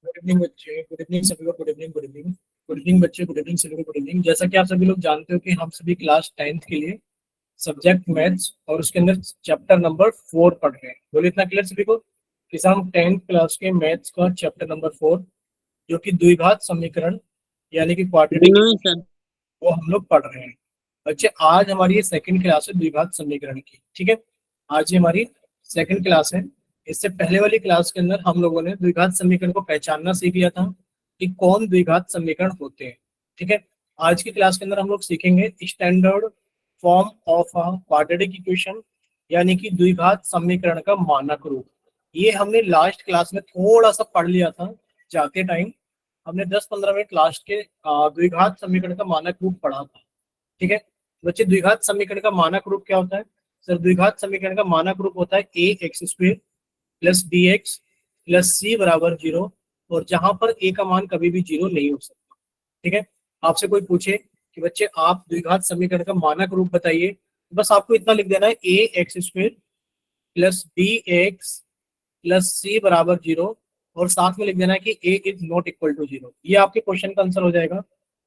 Good evening बच्चे, good evening सभी को, good evening, good evening. Good evening बच्चे, गुड इवनिंग सभी को, गुड इवनिंग। जैसा कि आप सभी लोग जानते हो कि हम सभी क्लास 10th के लिए सब्जेक्ट मैथ्स और उसके अंदर चैप्टर नंबर 4 पढ़ रहे हैं। बोले इतना क्लियर सभी को कि सर हम 10th क्लास के मैथ्स का चैप्टर नंबर 4 जो कि द्विघात समीकरण यानी कि क्वाड्रेटिक नहीं इक्वेशन सर। वो हम लोग पढ़ रहे हैं। बच्चे आज हमारी ये सेकंड क्लास है द्विघात समीकरण की, ठीक है। आज ये हमारी सेकंड क्लास है। इससे पहले वाली क्लास के अंदर हम लोगों ने द्विघात समीकरण को पहचानना सीख लिया था कि कौन द्विघात समीकरण होते हैं, ठीक है। आज की क्लास के अंदर हम लोग सीखेंगे standard form of a quadratic equation यानी कि द्विघात समीकरण का मानक रूप। ये हमने लास्ट क्लास में थोड़ा सा पढ़ लिया था जाते टाइम। हमने 10-15 मिनट लास्ट के द्विघात समीकरण का मानक रूप पढ़ा था, ठीक है। बच्चे द्विघात समीकरण का मानक रूप क्या होता है? सर द्विघात समीकरण का मानक रूप होता है A X square plus B X plus C बराबर 0, और जहां पर ए का मान कभी भी 0 नहीं हो सकता, ठीक है। आपसे कोई पूछे कि बच्चे आप द्विघात समीकरण का मानक रूप बताइए, तो बस आपको इतना लिख देना है A X square plus B X plus C बराबर 0, और साथ में लिख देना है कि A is not equal to 0। ये आपके क्वेश्चन का आंसर हो जाएगा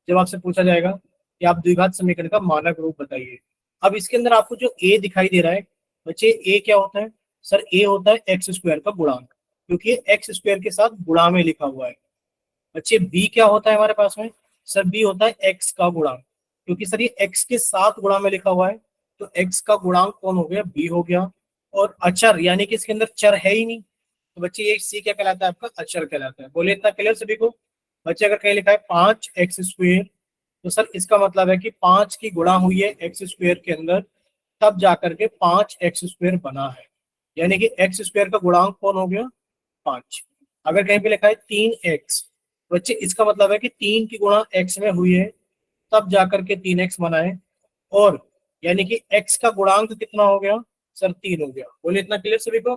जब आपसे पूछा जाएगा कि आप द्विघात समीकरण का मानक रूप बताइए। अब इसके अंदर आपको जो ए दिखाई दे रहा है बच्चे, ए क्या होता है? सर ए होता है एक्स स्क्वायर का गुणांक, क्योंकि ये एक्स स्क्वायर के साथ गुणा में लिखा हुआ है। बच्चे बी क्या होता है हमारे पास में? सर बी होता है एक्स का गुणांक, क्योंकि सर ये एक्स के साथ गुणा में लिखा हुआ है, तो एक्स का गुणांक कौन हो गया? बी हो गया। और अचर यानी कि इसके अंदर चर है ही नहीं, तो बच्चे ये सी क्या कहलाता है? आपका अचर कहलाता है। बोले इतना क्लियर सभी को? बच्चे अगर कहीं लिखा है 5x स्क्वेयर, तो सर इसका मतलब है कि 5 की गुणा हुई है एक्स स्क्वेयर के अंदर, तब जाकर के 5x स्क्वेयर बना है, यानी कि एक्स स्क्वेयर का गुणांक कौन हो गया? 5। अगर कहीं पे लिखा है 3x, बच्चे इसका मतलब है कि 3 की गुणा x में हुई है, तब जाकर के 3x बना है, और यानी कि x का गुणांक कितना हो गया? सर 3 हो गया। बोलिए इतना क्लियर सभी को?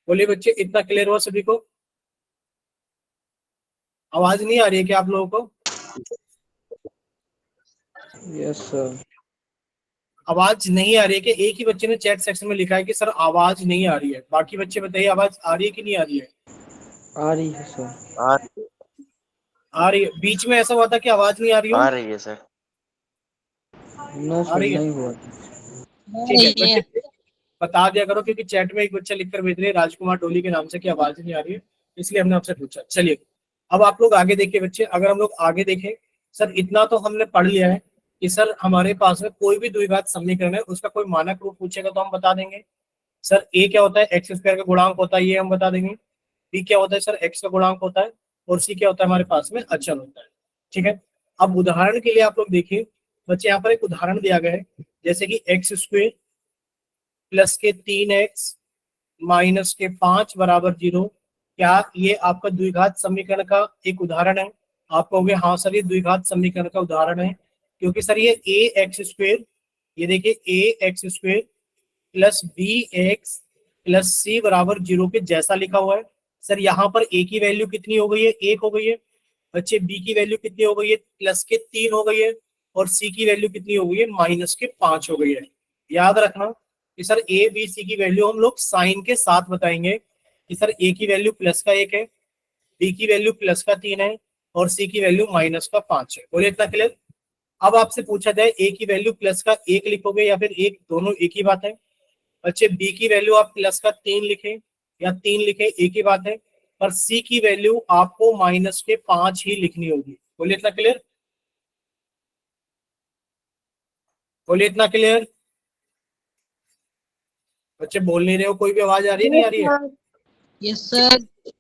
बोलिए बच्चे इतना क्लियर हुआ सभी को? आवाज नहीं आ रही है क्या आप लोगों को? Yes sir. आवाज नहीं आ रही है कि एक ही बच्चे ने चैट सेक्शन में लिखा है कि सर आवाज नहीं आ रही है? बाकी बच्चे बताइए आवाज आ रही है कि नहीं आ रही है? आ रही है सर। आ रही है। बीच में ऐसा हुआ था कि आवाज नहीं आ रही हो? आ रही है सर। नो आ सर, रही है, नहीं हुआ। ठीक है बच्चे। बता दिया करो, क्योंकि चैट में एक बच्चा लिखकर भेज रहे हैं राजकुमार डोली के नाम से कि आवाज नहीं आ रही है, इसलिए हमने आपसे पूछा। चलिए अब आप लोग आगे देखिए बच्चे। अगर हम लोग आगे देखें, सर इतना तो हमने पढ़ लिया है कि सर हमारे पास में कोई भी द्विघात समीकरण है उसका कोई मानक रूप पूछेगा तो हम बता देंगे। सर ए क्या होता है? एक्स स्क्वायर का गुणांक होता है, ये हम बता देंगे। बी क्या होता है? सर एक्स का गुणांक होता है। और सी क्या होता है? हमारे पास में अचर होता है, ठीक है। अब उदाहरण के लिए आप लोग देखिए बच्चे, यहाँ पर एक उदाहरण दिया गया है, जैसे कि एक्स स्क्वेयर प्लस के 3x माइनस के 5 बराबर 0। क्या ये आपका द्विघात समीकरण का एक उदाहरण है? आप कहोगे हाँ सर ये द्विघात समीकरण का उदाहरण है, क्योंकि सर ये ए एक्स स्क्वेयर, ये देखिए A X square plus B X plus C बराबर 0 के जैसा लिखा हुआ है। सर यहाँ पर ए की वैल्यू कितनी हो गई है? 1 हो गई है। बच्चे बी की वैल्यू कितनी हो गई है? प्लस के 3 हो गई है। और सी की वैल्यू कितनी हो गई है? माइनस के 5 हो गई है। याद रखना कि सर ए बी सी की वैल्यू हम लोग साइन के साथ बताएंगे कि सर ए की वैल्यू प्लस का 1 है, बी की वैल्यू प्लस का 3 है, और सी की वैल्यू माइनस का 5 है। बोले इतना क्लियर? अब आपसे पूछा जाए ए की वैल्यू प्लस का 1 लिखोगे या फिर एक, दोनों एक ही बात है। बच्चे बी की वैल्यू आप प्लस का 3 लिखें या 3 लिखें एक ही बात है, पर सी की वैल्यू आपको माइनस के 5 ही लिखनी होगी। बोलिए इतना क्लियर? बोलिए इतना क्लियर? बच्चे बोल नहीं रहे हो, कोई भी आवाज आ रही है नहीं आ रही है? यस ठीक है, सर।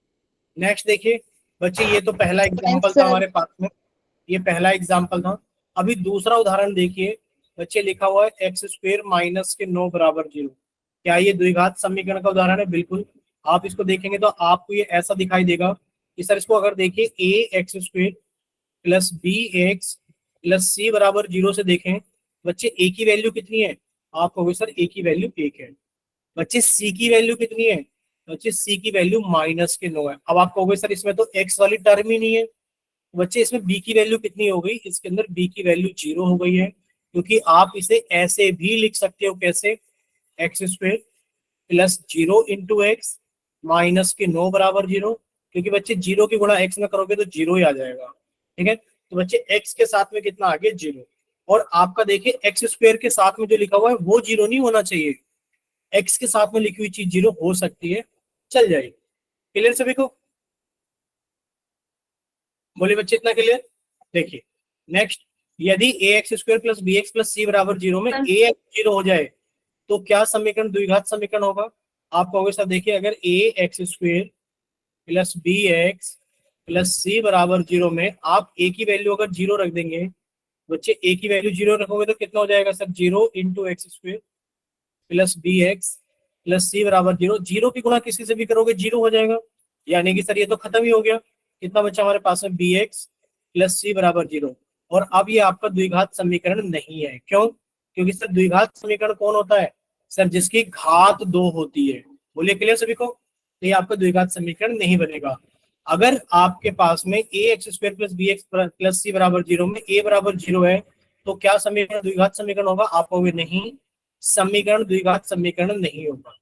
नेक्स्ट देखिए बच्चे, ये तो पहला एग्जाम्पल था हमारे पास में, ये पहला एग्जाम्पल था। अभी दूसरा उदाहरण देखिए बच्चे, लिखा हुआ है एक्स स्क्वेयर माइनस के 9 बराबर 0। क्या ये द्विघात समीकरण का उदाहरण है? बिल्कुल। आप इसको देखेंगे तो आपको ये ऐसा दिखाई देगा कि सर इसको अगर देखिए A X square plus B X plus C बराबर 0 से देखें, बच्चे ए की वैल्यू कितनी है? आप कहोगे सर ए की वैल्यू 1 है। बच्चे सी की वैल्यू कितनी है? बच्चे सी की वैल्यू माइनस के 9 है। अब आप कहोगे सर इसमें तो एक्स वाली टर्म ही नहीं है। बच्चे इसमें बी की वैल्यू कितनी हो गई? इसके अंदर बी की वैल्यू 0 हो गई है, क्योंकि आप इसे ऐसे भी लिख सकते हो, कैसे? X square plus 0 into x minus के 9 बराबर 0, क्योंकि बच्चे 0 की गुणा x में करोगे तो 0 ही आ जाएगा। ठीक है, तो बच्चे x के साथ में कितना आ गया 0, और आपका देखिए एक्स स्क्वायर के साथ में जो लिखा हुआ है वो 0 नहीं होना चाहिए, x के साथ में लिखी हुई चीज 0 हो सकती है, चल जाएगी। क्लियर सभी को? बोले बच्चे इतना क्लियर? देखिए नेक्स्ट, यदि A X square plus B X plus C बराबर 0 में ए एक्स 0 हो जाए तो क्या समीकरण द्विघात समीकरण होगा? आप कहोगे सर देखिए अगर A X square plus B X plus C बराबर 0 में आप ए की वैल्यू अगर 0 रख देंगे, बच्चे ए की वैल्यू 0 रखोगे तो कितना हो जाएगा sir? 0 into X square plus B X plus C बराबर 0, 0 की गुणा किसी से भी करोगे 0 हो जाएगा, यानी कि सर ये तो खत्म ही हो गया। कितना बच्चा हमारे पास में? बी एक्स प्लस सी बराबर 0। और अब ये आपका द्विघात समीकरण नहीं है, क्यों? क्योंकि सर द्विघात समीकरण कौन होता है सर? जिसकी घात 2 होती है। बोलिए क्लियर सभी को? तो ये आपका द्विघात समीकरण नहीं बनेगा। अगर आपके पास में A X square plus B X plus C बराबर 0 में ए बराबर 0 है तो क्या समीकरण द्विघात समीकरण होगा? आप कहोगे नहीं, समीकरण द्विघात समीकरण नहीं होगा,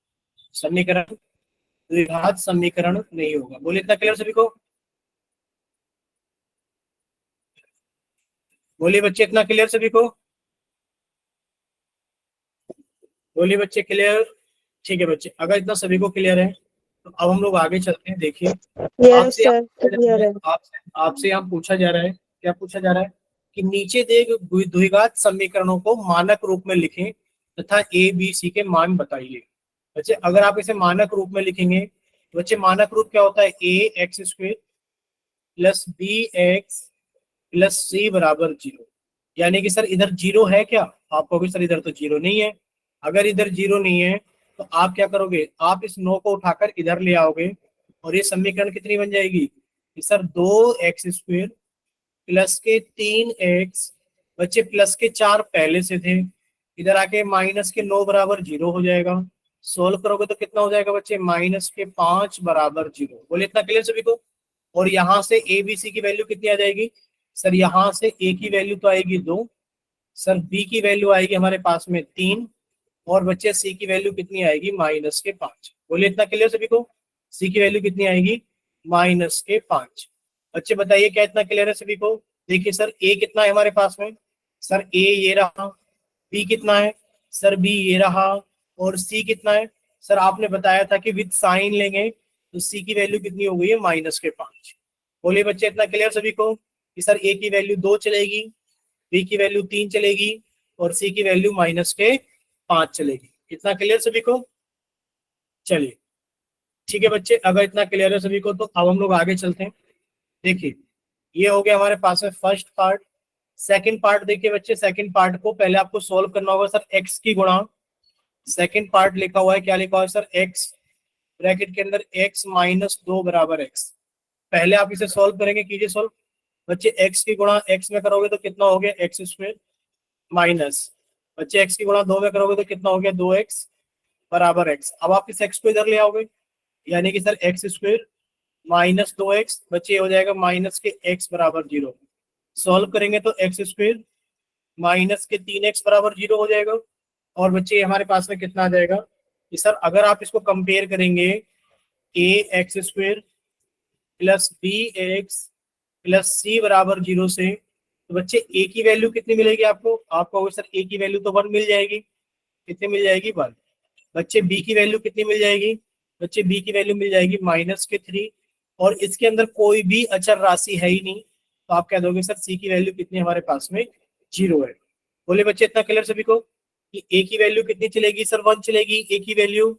समीकरण द्विघात समीकरण नहीं होगा। बोलिए इतना क्लियर सभी को? बोलिए बच्चे इतना क्लियर सभी को? बोलिए बच्चे क्लियर? ठीक है बच्चे, अगर इतना सभी को क्लियर है तो अब हम लोग आगे चलते हैं। देखिए आपसे आपसे यहाँ पूछा जा रहा है, क्या पूछा जा रहा है कि नीचे दिए गए द्विघात समीकरणों को मानक रूप में लिखें तथा ए बी सी के मान बताइए। बच्चे अगर आप इसे मानक रूप में लिखेंगे तो बच्चे मानक रूप क्या होता है? A X square plus B X plus C बराबर 0, यानी कि सर इधर 0 है क्या? आप कहोगे सर इधर तो 0 नहीं है। अगर इधर 0 नहीं है तो आप क्या करोगे? आप इस 9 को उठाकर इधर ले आओगे और ये समीकरण कितनी बन जाएगी कि सर 2x² प्लस के 3x, बच्चे प्लस के 4 पहले से थे, इधर आके माइनस के 9 बराबर 0 हो जाएगा। सोल्व करोगे तो कितना हो जाएगा बच्चे? माइनस के 5 बराबर 0। बोले इतना क्लियर सभी को? और यहाँ से ए बी सी की वैल्यू कितनी आ जाएगी सर? यहाँ से ए की वैल्यू तो आएगी 2, सर बी की वैल्यू आएगी हमारे पास में 3, और बच्चे सी की वैल्यू कितनी आएगी? माइनस के 5। बोलिए इतना क्लियर सभी को? सी की वैल्यू कितनी आएगी? माइनस के 5। बच्चे बताइए क्या इतना क्लियर है सभी को? देखिए सर ए कितना है हमारे पास में? सर ए ये रहा। बी कितना है? सर बी ये रहा। और सी कितना है? सर आपने बताया था कि विद साइन लेंगे तो सी की वैल्यू कितनी हो गई है? माइनस के 5। बोलिए बच्चे इतना क्लियर सभी को कि सर ए की वैल्यू 2 चलेगी, बी की वैल्यू 3 चलेगी और सी की वैल्यू माइनस के 5 चलेगी। इतना क्लियर सभी को? चलिए ठीक है बच्चे, अगर इतना क्लियर है सभी को तो अब हम लोग आगे चलते हैं। देखिए ये हो गया हमारे पास में फर्स्ट पार्ट। सेकंड पार्ट देखिए बच्चे, सेकंड पार्ट को पहले आपको सॉल्व करना होगा सर एक्स की गुणा। सेकंड पार्ट लिखा हुआ है, क्या लिखा हुआ है सर? एक्स ब्रैकेट के अंदर x माइनस 2 बराबर x। पहले आप इसे सॉल्व करेंगे, कीजिए सॉल्व। बच्चे x की गुणा x में करोगे तो कितना हो गया? एक्स स्क्वायर माइनस, बच्चे x की गुणा 2 में करोगे तो कितना हो गया? 2x बराबर x। अब आप इस x को इधर ले आओगे, यानी कि sir x square minus 2x, बच्चे हो जाएगा माइनस के x बराबर 0। सॉल्व करेंगे तो एक्स स्क्वायर माइनस के 3x बराबर 0 हो जाएगा। और बच्चे हमारे पास में कितना आ जाएगा कि सर अगर आप इसको कंपेयर करेंगे A X square plus B X plus C बराबर 0 से, तो बच्चे ए की वैल्यू कितनी मिलेगी आपको? आपको सर ए की वैल्यू तो 1 मिल जाएगी। कितनी मिल जाएगी? 1। बच्चे बी की वैल्यू कितनी मिल जाएगी? बच्चे बी की वैल्यू मिल जाएगी माइनस के 3, और इसके अंदर कोई भी अचर राशि है ही नहीं, तो आप कह दोगे सर सी की वैल्यू कितनी हमारे पास में? 0 है। बोले बच्चे इतना क्लियर सभी को कि ए की वैल्यू कितनी चलेगी सर? 1 चलेगी ए की वैल्यू।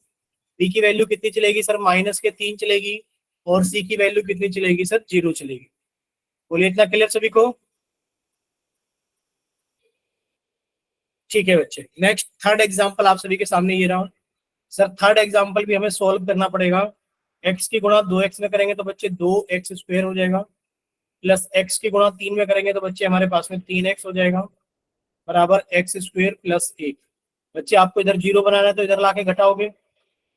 बी की वैल्यू कितनी चलेगी सर? माइनस के 3 चलेगी। और सी की वैल्यू कितनी चलेगी सर? 0 चलेगी। बोलिए इतना क्लियर सभी को? ठीक है बच्चे, नेक्स्ट थर्ड एग्जांपल आप सभी के सामने ये रहा। सर थर्ड एग्जांपल भी हमें सॉल्व करना पड़ेगा। x की गुणा 2x में करेंगे तो बच्चे 2x स्क्वायर हो जाएगा, प्लस x की गुणा 3 में करेंगे तो बच्चे हमारे पास में 3x हो जाएगा, बराबर x स्क्वायर प्लस 1। बच्चे आपको इधर 0 बनाना है तो इधर लाके घटाओगे,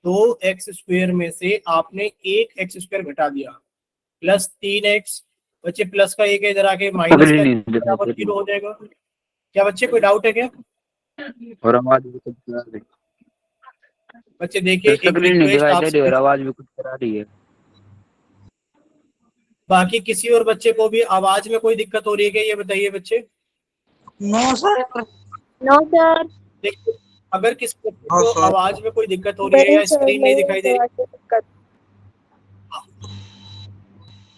2x स्क्वायर में से आपने 1x स्क्वायर घटा दिया, प्लस 3x, बच्चे प्लस का 1 इधर आके माइनस का बराबर 0 हो जाएगा। क्या बच्चे कोई डाउट है क्या? और हमारी बच्चे देखिए, एक स्क्रीन नहीं रिक्वेस्ट दिखाई दे आपसे, रही और आवाज भी कुछ करा रही है। बाकी किसी और बच्चे को भी आवाज में कोई दिक्कत हो रही है क्या, ये बताइए बच्चे। No sir. No sir. देखिए, अगर किसी बच्चे नो को सर। आवाज में कोई दिक्कत हो रही है नहीं या सर, स्क्रीन नहीं नहीं दिखाई दे रही, दिक्कत।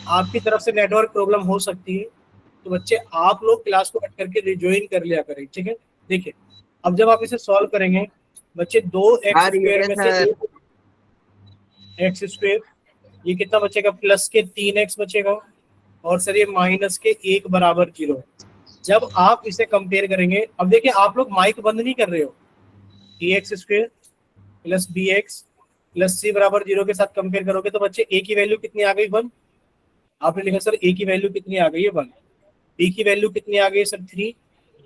आपकी तरफ से नेटवर्क प्रॉब्लम हो सकती है, तो बच्चे आप लोग क्लास को कट करके रिज्वाइन कर लिया करें, ठीक है। देखिए, अब जब आप इसे सॉल्व करेंगे बच्चे, 2x² में से सर। एक्स स्क्वेयर, ये कितना बचेगा, प्लस के 3x बचेगा, और सर ये माइनस के 1 बराबर 0। जब आप इसे कंपेयर करेंगे, अब देखिए आप लोग माइक बंद नहीं कर रहे हो, ax² plus bx plus c बराबर 0 के साथ कंपेयर करोगे तो बच्चे a की वैल्यू कितनी आ गई, 1। आपने लिखा सर a की वैल्यू कितनी आ गई है, 1। b की वैल्यू कितनी आ गई है सर, 3।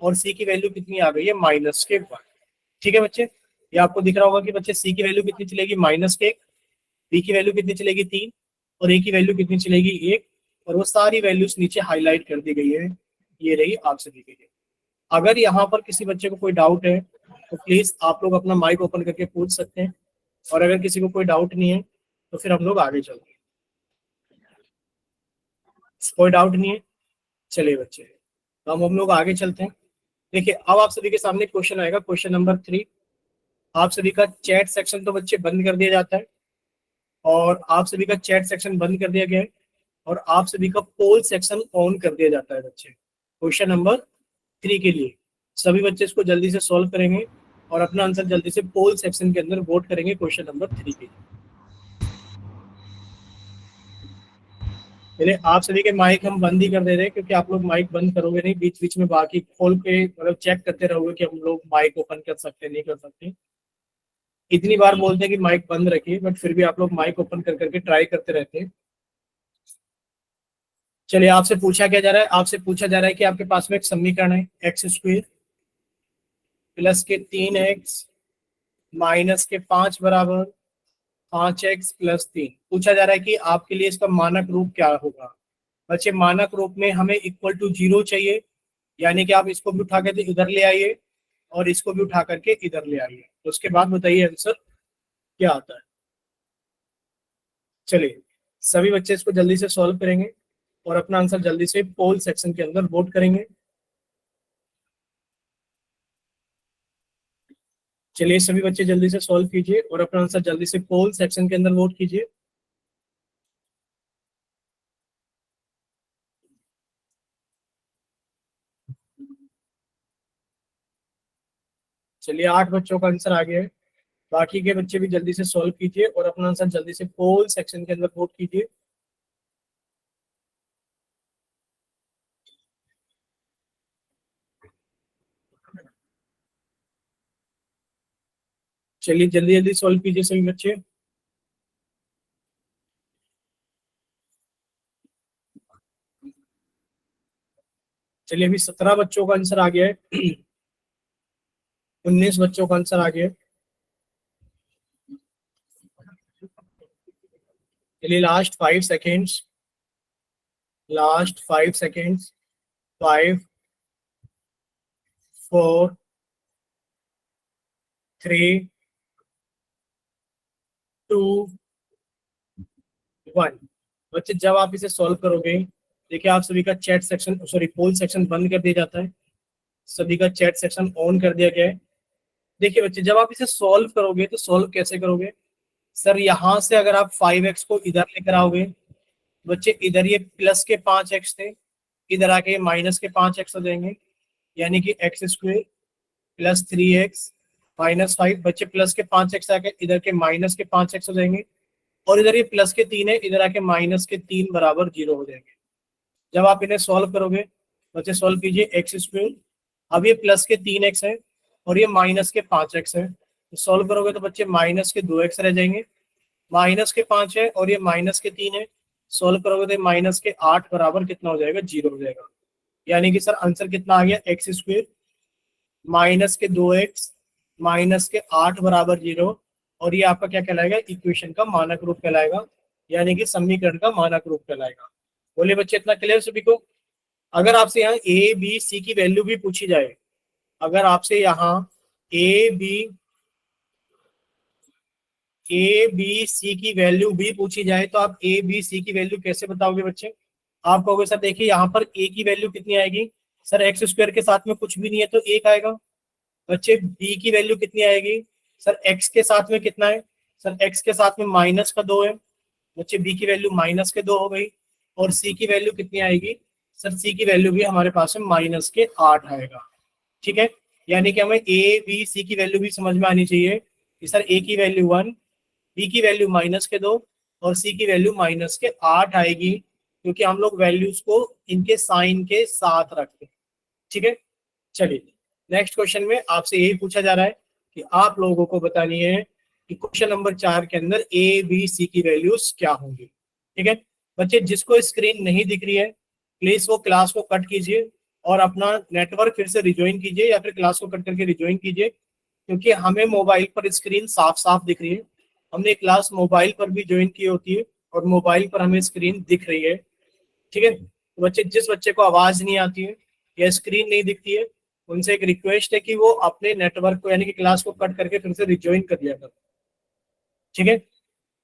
और c की वैल्यू कितनी आ गई है, माइनस के 1। ठीक है बच्चे, ये आपको दिख रहा होगा कि बच्चे c की वैल्यू कितनी चलेगी, माइनस के 1, b की वैल्यू कितनी चलेगी, 3, और a की वैल्यू कितनी चलेगी, 1। और वो सारी वैल्यूज नीचे हाईलाइट कर दी गई है, ये रही आपसे दी गई है। अगर यहाँ पर किसी बच्चे को कोई डाउट है तो प्लीज आप लोग अपना माइक ओपन करके पूछ सकते हैं, और अगर किसी को कोई डाउट नहीं है तो फिर हम लोग आगे चलते हैं। कोई डाउट नहीं है, चलिए बच्चे, तो हम लोग आगे चलते हैं। देखिए, अब आप सभी के सामने क्वेश्चन आएगा, क्वेश्चन नंबर 3। आप सभी का चैट सेक्शन तो बच्चे बंद कर दिया जाता है, और आप सभी का चैट सेक्शन बंद कर दिया गया है, और आप सभी का पोल सेक्शन ऑन कर दिया जाता है बच्चे, क्वेश्चन नंबर 3 के लिए। सभी बच्चे इसको जल्दी से सॉल्व करेंगे और अपना आंसर जल्दी से पोल सेक्शन के अंदर वोट करेंगे क्वेश्चन नंबर 3 के लिए। पहले आप सभी के माइक हम बंद ही कर दे रहे हैं, क्योंकि आप लोग माइक बंद करोगे नहीं, बीच बीच में बाकी खोल के मतलब चेक करते रहोगे कि हम लोग माइक ओपन कर सकते हैं नहीं कर सकते। इतनी बार बोलते हैं कि माइक बंद रखिए, बट फिर भी आप लोग माइक ओपन कर करके ट्राई करते रहते हैं। चलिए, आपसे पूछा क्या जा रहा है, आपसे पूछा जा रहा है कि आपके पास में एक समीकरण है, x² प्लस के 3x माइनस के 5 बराबर 5x प्लस 3। पूछा जा रहा है कि आपके लिए इसका मानक रूप क्या होगा। बच्चे, मानक रूप में हमें इक्वल टू 0 चाहिए, यानी कि आप इसको भी उठा के इधर ले आइए और इसको भी उठा करके इधर ले आइए, तो उसके बाद बताइए आंसर क्या आता है। चलिए, सभी बच्चे इसको जल्दी से सॉल्व करेंगे और अपना आंसर जल्दी से पोल सेक्शन के अंदर वोट करेंगे। चलिए, सभी बच्चे जल्दी से सॉल्व कीजिए और अपना आंसर जल्दी से पोल सेक्शन के अंदर वोट कीजिए। चलिए, 8 बच्चों का आंसर आ गया है, बाकी के बच्चे भी जल्दी से सॉल्व कीजिए और अपना आंसर जल्दी से पोल सेक्शन के अंदर वोट कीजिए। चलिए, जल्दी जल्दी सॉल्व कीजिए सभी बच्चे। चलिए, अभी 17 बच्चों का आंसर आ गया है, 19 बच्चों का आंसर आ गया है। चलिए, लास्ट 5 सेकेंड्स, लास्ट 5 सेकेंड्स, 5 4 3 2 1। बच्चे, जब आप इसे सॉल्व करोगे, देखिए आप सभी का chat section, sorry poll section बंद कर दिया जाता है, सभी का चैट सेक्शन ऑन कर दिया गया है। देखिए बच्चे, जब आप इसे सॉल्व करोगे तो सॉल्व कैसे करोगे, सर यहाँ से अगर आप 5x को इधर लेकर आओगे, बच्चे इधर ये प्लस के 5x थे, इधर आके माइनस के 5x हो जाएंगे, यानी कि x² प्लस 3x माइनस 5। बच्चे, प्लस के 5x आके इधर के माइनस के 5x हो जाएंगे, और इधर ये प्लस के 3 है, इधर आके माइनस के 3 बराबर 0 हो जाएंगे। जब आप इन्हें सॉल्व करोगे, बच्चे सॉल्व कीजिए, x², अब ये प्लस के 3x है और ये माइनस के 5x है, तो सॉल्व करोगे तो बच्चे माइनस के 2x रह जाएंगे, माइनस के 5 है और ये माइनस के 3 है, सॉल्व करोगे तो माइनस के 8 बराबर कितना हो जाएगा, 0 हो जाएगा। यानी कि सर आंसर कितना आ गया, x² माइनस के 2x माइनस के 8 बराबर 0, और ये आपका क्या कहलाएगा, इक्वेशन का मानक रूप कहलाएगा, यानी कि समीकरण का मानक रूप कहलाएगा। बोले बच्चे, इतना क्लियर सभी को। अगर आपसे यहाँ ए बी सी की वैल्यू भी पूछी जाए, अगर आपसे यहाँ A B A B C की वैल्यू भी पूछी जाए तो आप ए बी सी की वैल्यू कैसे बताओगे बच्चे? आप कहोगे सर देखिए यहाँ पर ए की वैल्यू कितनी आएगी, सर एक्स स्क्वायर के साथ में कुछ भी नहीं है तो एक आएगा। बच्चे बी की वैल्यू कितनी आएगी, सर एक्स के साथ में कितना है, सर एक्स के साथ में माइनस का 2 है। बच्चे बी की वैल्यू माइनस के 2 हो गई। और सी की वैल्यू कितनी आएगी, सर सी की वैल्यू भी हमारे पास में माइनस के 8 आएगा। ठीक है, यानी कि हमें ए बी सी की वैल्यू भी समझ में आनी चाहिए कि सर ए की वैल्यू 1, बी की वैल्यू माइनस के 2 और सी की वैल्यू माइनस के 8 आएगी, क्योंकि हम लोग वैल्यूज को इनके साइन के साथ रखते हैं। ठीक है, चलिए नेक्स्ट क्वेश्चन में आपसे यही पूछा जा रहा है कि आप लोगों को बतानी है कि क्वेश्चन नंबर 4 के अंदर ए बी सी की वैल्यूज क्या होंगी। ठीक है बच्चे, जिसको स्क्रीन नहीं दिख रही है प्लीज वो क्लास को कट कीजिए और अपना नेटवर्क फिर से रिज्वाइन कीजिए या फिर क्लास को कट करके रिज्वाइन कीजिए, क्योंकि हमें मोबाइल पर स्क्रीन साफ साफ दिख रही है। हमने क्लास मोबाइल पर भी ज्वाइन की होती है और मोबाइल पर हमें स्क्रीन दिख रही है। ठीक है, तो बच्चे जिस बच्चे को आवाज नहीं आती है या स्क्रीन नहीं दिखती है उनसे एक रिक्वेस्ट है कि वो अपने नेटवर्क को यानी कि क्लास को कट करके फिर से रिज्वाइन कर दिया कर। ठीक है,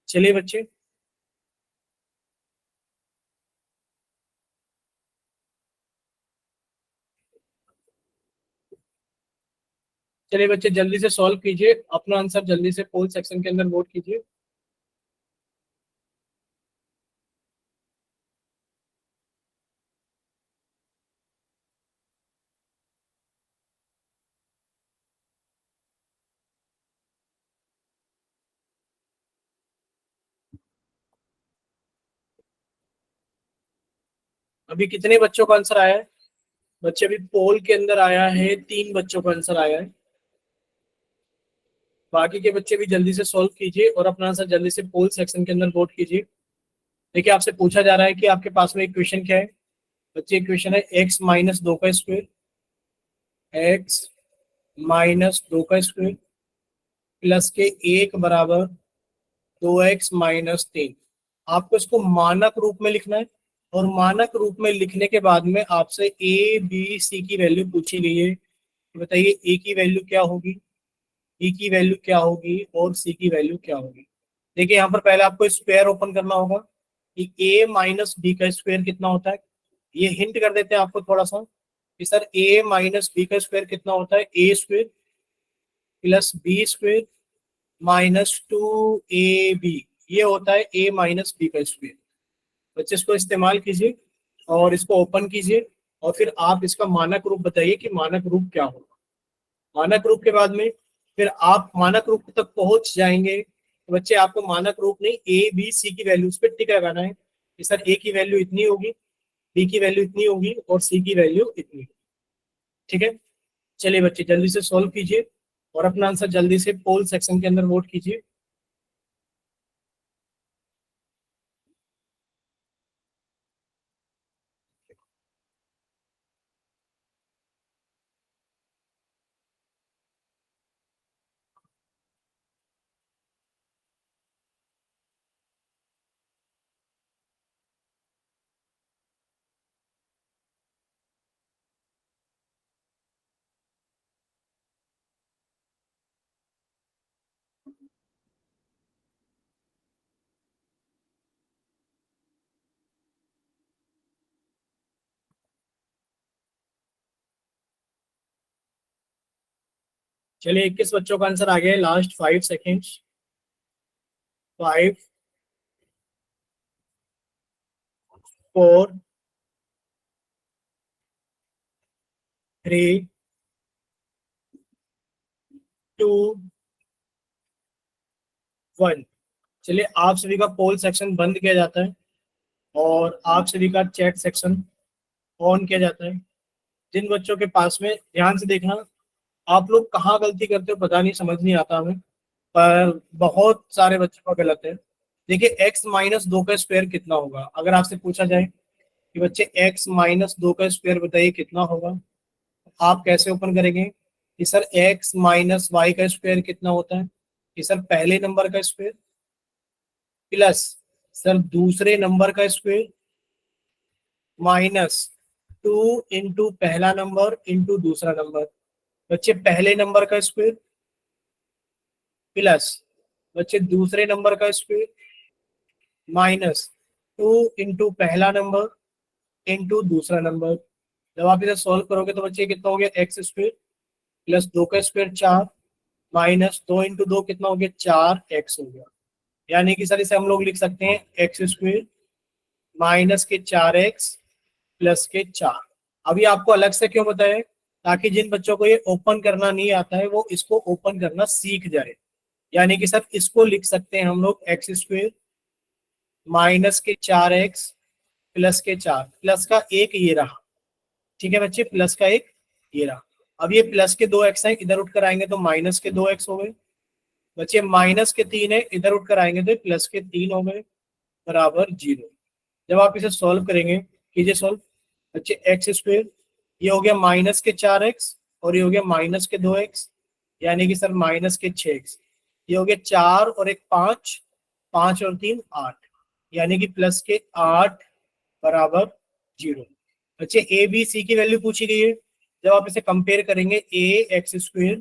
चलिए बच्चे। चलिए बच्चे जल्दी से सॉल्व कीजिए अपना आंसर, जल्दी से पोल सेक्शन के अंदर वोट कीजिए। अभी कितने बच्चों का आंसर आया है बच्चे? अभी पोल के अंदर आया है 3 बच्चों का आंसर आया है। बाकी के बच्चे भी जल्दी से सॉल्व कीजिए और अपना आंसर जल्दी से पोल सेक्शन के अंदर वोट कीजिए। देखिए आपसे पूछा जा रहा है कि आपके पास में एक क्वेश्चन क्या है बच्चे? क्वेश्चन है एक्स माइनस 2 का स्क्वायर, एक्स माइनस 2 का स्क्वायर प्लस के 1 बराबर 2x-3। आपको इसको मानक रूप में लिखना है और मानक रूप में लिखने के बाद में आपसे ए बी सी की वैल्यू पूछी गई है। तो बताइए ए की वैल्यू क्या होगी, बी की वैल्यू क्या होगी और सी की वैल्यू क्या होगी। देखिए यहाँ पर पहले आपको स्क्वायर ओपन करना होगा कि ए माइनस बी का स्क्वायर कितना होता है। ये हिंट कर देते हैं आपको थोड़ा सा कि सर ए माइनस बी का स्क्वायर कितना होता है, A square plus B square minus 2ab, ये होता है a माइनस बी का स्क्वायर। बच्चे इसको इस्तेमाल कीजिए और इसको ओपन कीजिए और फिर आप इसका मानक रूप बताइए कि मानक रूप क्या होगा। मानक रूप के बाद में फिर आप मानक रूप तक पहुंच जाएंगे तो बच्चे आपको मानक रूप नहीं ए बी सी की वैल्यूज पे टिक लगाना है कि सर ए की वैल्यू इतनी होगी, बी की वैल्यू इतनी होगी और सी की वैल्यू इतनी होगी। ठीक है, चलिए बच्चे जल्दी से सॉल्व कीजिए और अपना आंसर जल्दी से पोल सेक्शन के अंदर वोट कीजिए। चलिए 21 बच्चों का आंसर आ गया है। Last 5 seconds. 5, 4, 3, 2, 1। चलिए आप सभी का पोल सेक्शन बंद किया जाता है और आप सभी का चैट सेक्शन ऑन किया जाता है। जिन बच्चों के पास में, ध्यान से देखना, आप लोग कहाँ गलती करते हो पता नहीं, समझ नहीं आता हमें, पर बहुत सारे बच्चों का गलत है। देखिए x माइनस 2 का स्क्वायर कितना होगा, अगर आपसे पूछा जाए कि बच्चे x माइनस 2 का स्क्वायर बताइए कितना होगा, आप कैसे ओपन करेंगे कि सर x माइनस वाई का स्क्वायर कितना होता है, कि सर पहले नंबर का स्क्वायर प्लस सर दूसरे नंबर का स्क्वायर माइनस 2 इंटू पहला नंबर इंटू दूसरा नंबर। बच्चे पहले नंबर का स्क्वायर प्लस बच्चे दूसरे नंबर का स्क्वायर माइनस 2 इंटू पहला नंबर इंटू दूसरा नंबर। जब आप इसे सॉल्व करोगे तो बच्चे कितना हो गया एक्स स्क्वायर प्लस 2 का स्क्वायर 4 माइनस 2 इंटू 2 कितना हो गया 4 एक्स हो गया। यानी कि सर इसे हम लोग लिख सकते हैं एक्स स्क्वायर माइनस के 4 एक्स प्लस के 4। अभी आपको अलग से क्यों बताया, ताकि जिन बच्चों को ये ओपन करना नहीं आता है वो इसको ओपन करना सीख जाए। यानी कि सर इसको लिख सकते हैं हम लोग एक्स स्क्वायर माइनस के 4 एक्स प्लस के 4, प्लस का एक ये रहा, ठीक है बच्चे, प्लस का एक ये रहा। अब ये प्लस के 2 एक्स हैं, इधर उठकर आएंगे तो माइनस के 2 एक्स हो गए। बच्चे माइनस के 3 है, इधर उठकर आएंगे तो प्लस के 3 हो गए बराबर 0। जब आप इसे सॉल्व करेंगे, कीजिए सॉल्व। बच्चे एक्स स्क्वायर ये हो गया माइनस के 4 एक्स और ये हो गया माइनस के 2 एक्स, यानी कि सर माइनस के 6 एक्स। ये हो गया 4 और एक 5, 5 और 3 8, यानी कि प्लस के 8 बराबर 0। बच्चे ए बी सी की वैल्यू पूछी गई है। जब आप इसे कंपेयर करेंगे A X square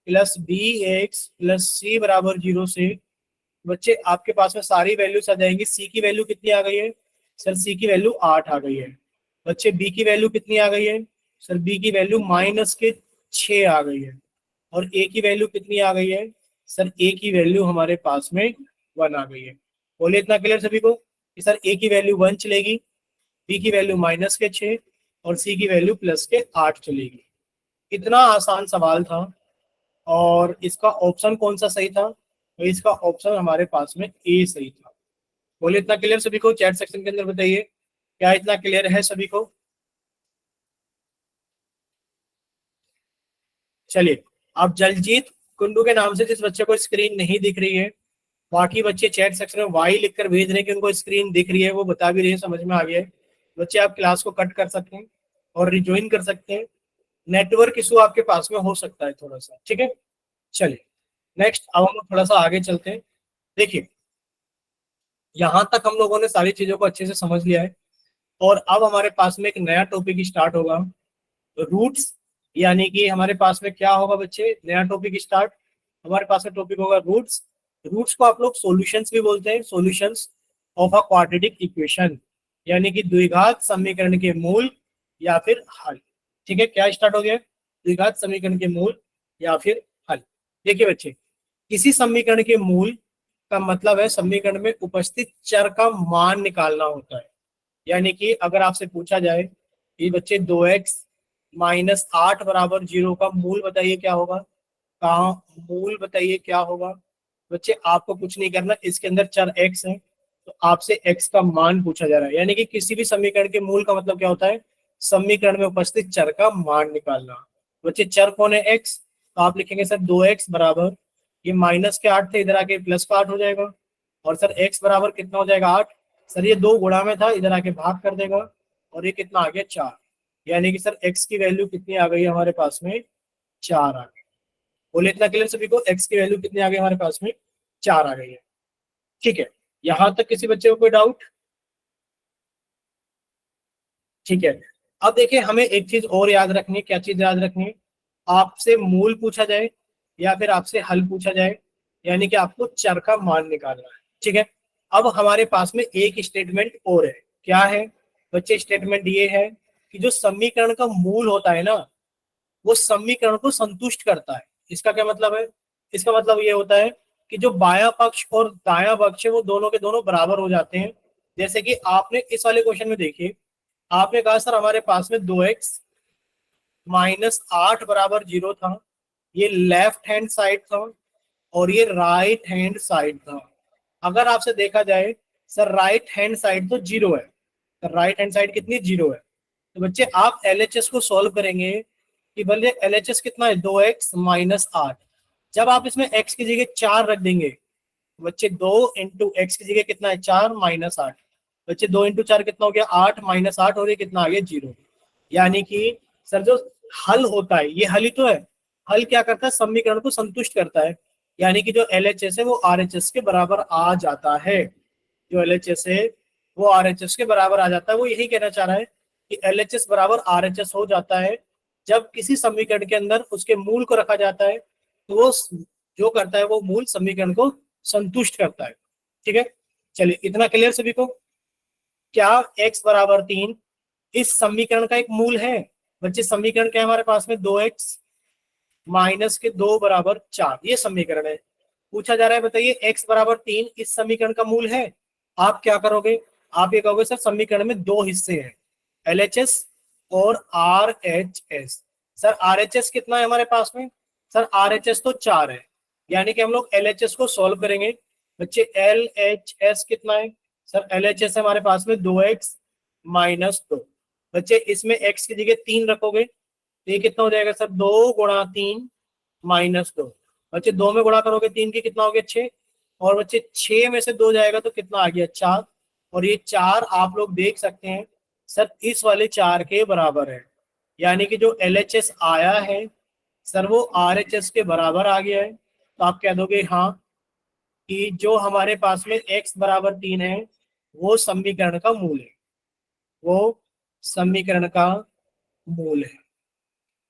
plus B X plus C बराबर 0 से, बच्चे आपके पास में सारी वैल्यूज आ जाएंगी। सी की वैल्यू कितनी आ गई है सर, सी की वैल्यू 8 आ गई है। बच्चे बी की वैल्यू कितनी आ गई है सर, बी की वैल्यू माइनस के 6 आ गई है। और ए की वैल्यू कितनी आ गई है सर, ए की वैल्यू हमारे पास में 1 आ गई है। बोलिए इतना क्लियर सभी को कि सर ए की वैल्यू 1 चलेगी, बी की वैल्यू माइनस के 6 और सी की वैल्यू प्लस के 8 चलेगी। इतना आसान सवाल था। और इसका ऑप्शन कौन सा सही था, तो इसका ऑप्शन हमारे पास में ए सही था। बोलिए इतना क्लियर सभी को, चैट सेक्शन के अंदर बताइए क्या इतना क्लियर है सभी को। चलिए, अब जलजीत कुंडू के नाम से जिस बच्चे को स्क्रीन नहीं दिख रही है, बाकी बच्चे चैट सेक्शन में वाई लिखकर भेज रहे हैं कि उनको स्क्रीन दिख रही है, वो बता भी रही है, समझ में आ गया है। बच्चे आप क्लास को कट कर सकते हैं और रिज्वाइन कर सकते हैं। नेटवर्क इशू आपके पास में हो सकता है थोड़ा सा, ठीक है। चलिए नेक्स्ट, अब हम लोग थोड़ा सा आगे चलते हैं। देखिए यहां तक हम लोगों ने सारी चीजों को अच्छे से समझ लिया है और अब हमारे पास में एक नया टॉपिक स्टार्ट होगा, रूट्स। यानी कि हमारे पास में क्या होगा बच्चे, नया टॉपिक स्टार्ट। हमारे पास में टॉपिक होगा रूट्स। रूट्स को आप लोग सॉल्यूशंस भी बोलते हैं, solutions of a quadratic equation, यानी कि द्विघात समीकरण के मूल या फिर हल। ठीक है, क्या स्टार्ट हो गया, द्विघात समीकरण के मूल या फिर हल। देखिए बच्चे, किसी समीकरण के मूल का मतलब है समीकरण में उपस्थित चर का मान निकालना होता है। यानी कि अगर आपसे पूछा जाए कि बच्चे 2x माइनस 8 बराबर 0 का मूल बताइए क्या होगा, कहा मूल बताइए क्या होगा। बच्चे आपको कुछ नहीं करना, इसके अंदर चर x है तो आपसे x का मान पूछा जा रहा है। यानी कि किसी भी समीकरण के मूल का मतलब क्या होता है, समीकरण में उपस्थित चर का मान निकालना। बच्चे चर कौन है x, तो आप लिखेंगे सर 2x बराबर, ये माइनस के 8 थे, इधर आके प्लस का 8 हो जाएगा। और सर x बराबर कितना हो जाएगा 8, सर ये 2 गुणा में था, इधर आके भाग कर देगा और ये कितना आ गया 4। यानी कि सर x की वैल्यू कितनी आ गई हमारे पास में, 4 आ गई। बोले इतना क्लियर सभी को, x की वैल्यू कितनी आ गई हमारे पास में, 4 आ गई है। ठीक है, यहां तक किसी बच्चे को कोई डाउट। ठीक है, अब देखिए हमें एक चीज और याद रखनी है। क्या चीज याद रखनी है, आपसे मूल पूछा जाए या फिर आपसे हल पूछा जाए, यानी कि आपको चर का मान निकालना है। ठीक है, अब हमारे पास में एक स्टेटमेंट और है। क्या है बच्चे, स्टेटमेंट ये है कि जो समीकरण का मूल होता है ना, वो समीकरण को संतुष्ट करता है। इसका क्या मतलब है, इसका मतलब ये होता है कि जो बायां पक्ष और दायां पक्ष है वो दोनों के दोनों बराबर हो जाते हैं। जैसे कि आपने इस वाले क्वेश्चन में देखिए, आपने कहा सर हमारे पास में 2x माइनस 8 बराबर 0 था, ये लेफ्ट हैंड साइड था और ये राइट हैंड साइड था। अगर आपसे देखा जाए सर राइट हैंड साइड तो 0 है, तो राइट हैंड साइड कितनी 0 है, तो बच्चे आप LHS को सॉल्व करेंगे कि भले LHS कितना है 2x माइनस 8। जब आप इसमें x की जगह 4 रख देंगे, बच्चे 2 इंटू एक्स की जगह कितना है 4 माइनस 8। बच्चे 2 इंटू 4 कितना हो गया 8 माइनस 8 और ये कितना आ गया 0। यानी कि सर जो हल होता है, ये हल ही तो है। हल क्या करता है, समीकरण को संतुष्ट करता है। यानी कि जो LHS है वो RHS के बराबर आ जाता है। जो LHS है वो RHS के बराबर आ जाता है। वो यही कहना चाह रहा है कि LHS बराबर RHS हो जाता है जब किसी समीकरण के अंदर उसके मूल को रखा जाता है, तो वो जो करता है वो मूल समीकरण को संतुष्ट करता है। ठीक है, चलिए इतना क्लियर सभी को। क्या x बराबर 3 इस समीकरण का एक मूल है? बच्चे समीकरण क्या है हमारे पास में, 2x माइनस के 2 बराबर 4, ये समीकरण है। पूछा जा रहा है बताइए x बराबर 3 इस समीकरण का मूल है। आप क्या करोगे, आप ये कहोगे सर समीकरण में दो हिस्से हैं, LHS और RHS। सर RHS कितना है हमारे पास में, सर RHS तो 4 है, यानी कि हम लोग LHS को सॉल्व करेंगे। बच्चे LHS कितना है, सर LHS है हमारे पास में 2x माइनस 2। बच्चे इसमें x की जगह 3 रखोगे तो ये कितना हो जाएगा सर, 2 गुणा 3 माइनस 2। बच्चे 2 में गुणा करोगे 3 की कितना हो गया, 6। और बच्चे 6 में से 2 जाएगा तो कितना आ गया, 4। और ये 4 आप लोग देख सकते हैं सर इस वाले 4 के बराबर है, यानी कि जो LHS आया है सर वो RHS के बराबर आ गया है। तो आप कह दोगे हाँ कि जो हमारे पास में x बराबर 3 है वो समीकरण का मूल है, वो समीकरण का मूल है।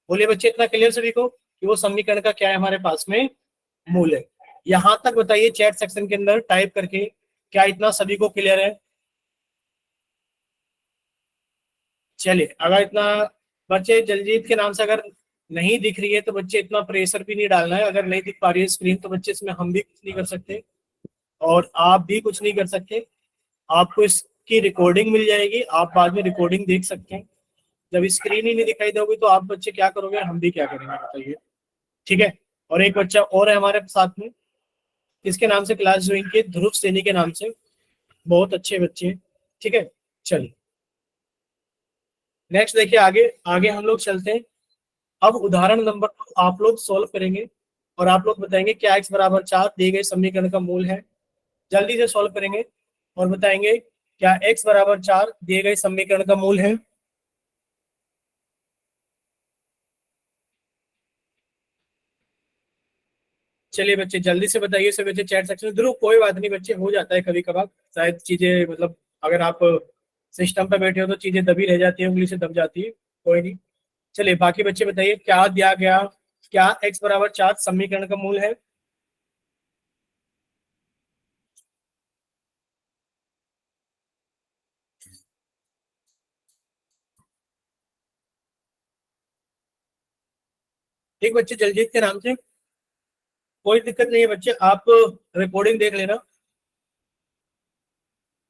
बोलिए बच्चे इतना क्लियर सभी को कि वो समीकरण का क्या है हमारे पास में, मूल है। यहां तक बताइए चैट सेक्शन के अंदर टाइप करके, क्या इतना सभी को क्लियर है? चलिए अगर इतना, बच्चे जलजीत के नाम से अगर नहीं दिख रही है तो बच्चे इतना प्रेशर भी नहीं डालना है। अगर नहीं दिख पा रही है स्क्रीन तो बच्चे इसमें हम भी कुछ नहीं कर सकते और आप भी कुछ नहीं कर सकते। आपको इसकी रिकॉर्डिंग मिल जाएगी, आप बाद में रिकॉर्डिंग देख सकते हैं। जब स्क्रीन ही नहीं दिखाई दोगी तो आप बच्चे क्या करोगे, हम भी क्या करेंगे बताइए। ठीक है, और एक बच्चा और है हमारे साथ में, इसके नाम से क्लास ज्वाइन किए, ध्रुव सैनी के नाम से, बहुत अच्छे बच्चे हैं। ठीक है, चलिए नेक्स्ट देखिए, आगे आगे हम लोग चलते हैं। अब उदाहरण नंबर 2 आप लोग सोल्व करेंगे और आप लोग बताएंगे क्या x बराबर 4 दिए गए समीकरण का मूल है। जल्दी से सोल्व करेंगे और बताएंगे क्या x बराबर 4 दिए गए समीकरण का मूल है। चलिए बच्चे जल्दी से बताइए, सब बच्चे चैट सेक्शन में, ध्रुव कोई बात नहीं बच्चे, हो जाता है कभी कभार, शायद चीजें मतलब अगर आप सिस्टम पे बैठे हो तो चीजें दबी रह जाती है, उंगली से दब जाती है, कोई नहीं। चलिए बाकी बच्चे बताइए क्या दिया गया, क्या x बराबर 4 समीकरण का मूल है। ठीक बच्चे जलजीत के नाम से, कोई दिक्कत नहीं है बच्चे, आप रिकॉर्डिंग देख लेना।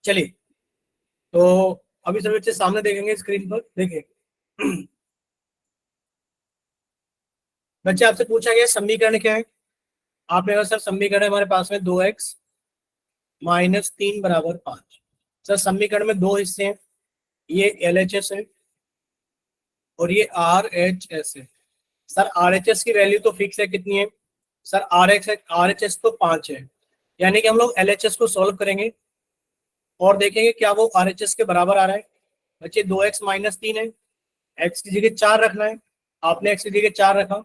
चलिए तो अभी सभी बच्चे सामने देखेंगे स्क्रीन पर, देखिए बच्चे आपसे पूछा गया समीकरण क्या है। आपने कहा सर समीकरण है हमारे पास में 2x माइनस 3 बराबर 5। सर समीकरण में दो हिस्से हैं, ये LHS है और ये RHS है। सर RHS की वैल्यू तो फिक्स है, कितनी है सर, RHS तो 5 है, यानी कि हम लोग LHS को सॉल्व करेंगे और देखेंगे क्या वो RHS के बराबर आ रहा है। बच्चे 2x माइनस 3 है, x की जगह 4 रखना है, आपने x की जगह 4 रखा।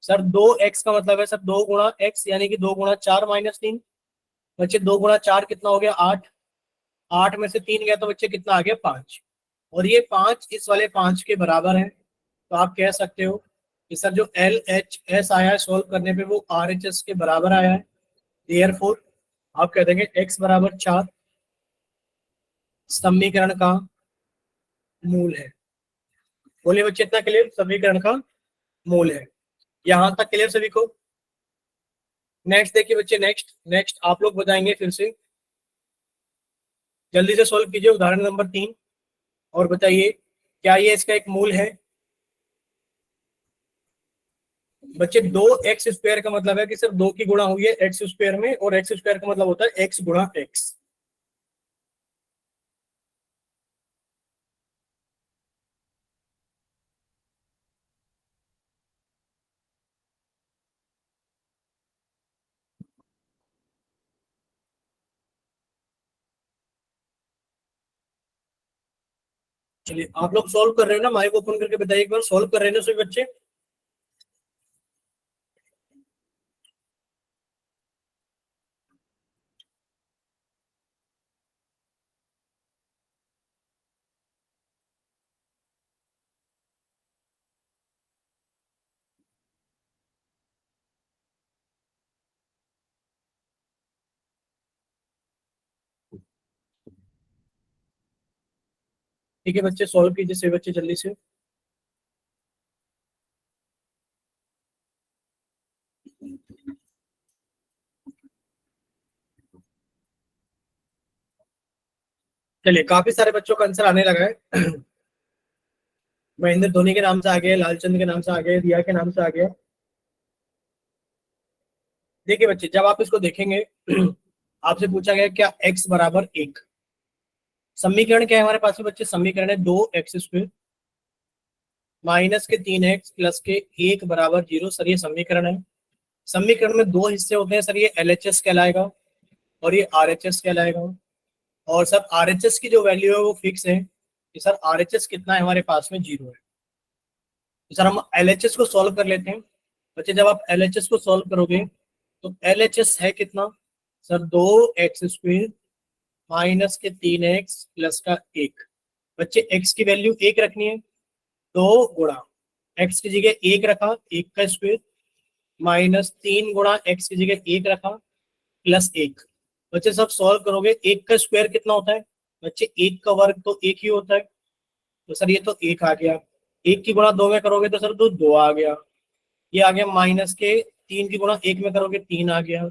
सर 2x का मतलब है सर 2 गुणा x, यानी कि 2 गुणा 4 माइनस 3। बच्चे 2 गुणा 4 कितना हो गया, 8। 8 में से 3 गया तो बच्चे कितना आ गया, 5। और ये 5 इस वाले 5 के बराबर है, तो आप कह सकते हो कि सर जो LHS आया है सोल्व करने पे वो RHS के बराबर आया है। देयरफॉर आप कह देंगे x बराबर 4 समीकरण का मूल है। बोलिए बच्चे इतना क्लियर, समीकरण का मूल है। यहां तक क्लियर सभी को। नेक्स्ट देखिए बच्चे, नेक्स्ट नेक्स्ट आप लोग बताएंगे फिर से, जल्दी से सोल्व कीजिए उदाहरण नंबर 3 और बताइए क्या ये इसका एक मूल है। बच्चे 2x स्क्वायर का मतलब है कि सिर्फ 2 की गुणा हुई है एक्स स्क्वायर में, और एक्स स्क्वायर का मतलब होता है x गुणा x। चलिए आप लोग सॉल्व कर रहे हो ना, माइक ओपन करके बताइए एक बार, सॉल्व कर रहे हैं ना सभी बच्चे। ठीक है बच्चे, सॉल्व कीजिए सभी बच्चे जल्दी से। चलिए, काफी सारे बच्चों का आंसर आने लगा है। महेंद्र धोनी के नाम से आ गया, लालचंद के नाम से आ गया, रिया के नाम से आ गया। देखिए बच्चे, जब आप इसको देखेंगे, आपसे पूछा गया क्या x बराबर 1। समीकरण क्या है हमारे पास में बच्चे? समीकरण है 2x² माइनस के 3x प्लस के 1 बराबर 0। सर ये समीकरण है। समीकरण में दो हिस्से होते हैं सर, ये LHS कहलाएगा और ये RHS कहलाएगा। और सर RHS की जो वैल्यू है वो फिक्स है कि सर RHS कितना है हमारे पास में? 0 है। तो सर हम LHS को सॉल्व कर लेते हैं। बच्चे जब आप LHS को सॉल्व करोगे तो LHS है कितना सर? 2x² माइनस के 3x प्लस का 1। बच्चे x की वैल्यू 1 रखनी है, 2 गुणा x की जगह 1 रखा, 1 का स्क्वायर, माइनस 3 गुणा x की जगह 1 रखा, प्लस 1। बच्चे सब सॉल्व करोगे, 1 का स्क्वायर कितना होता है बच्चे? 1 का वर्ग तो 1 ही होता है। तो सर ये तो 1 आ गया। 1 की गुणा 2 में करोगे तो सर तो 2 आ गया। ये आ गया माइनस के 3 की गुणा 1 में करोगे 3 आ गया,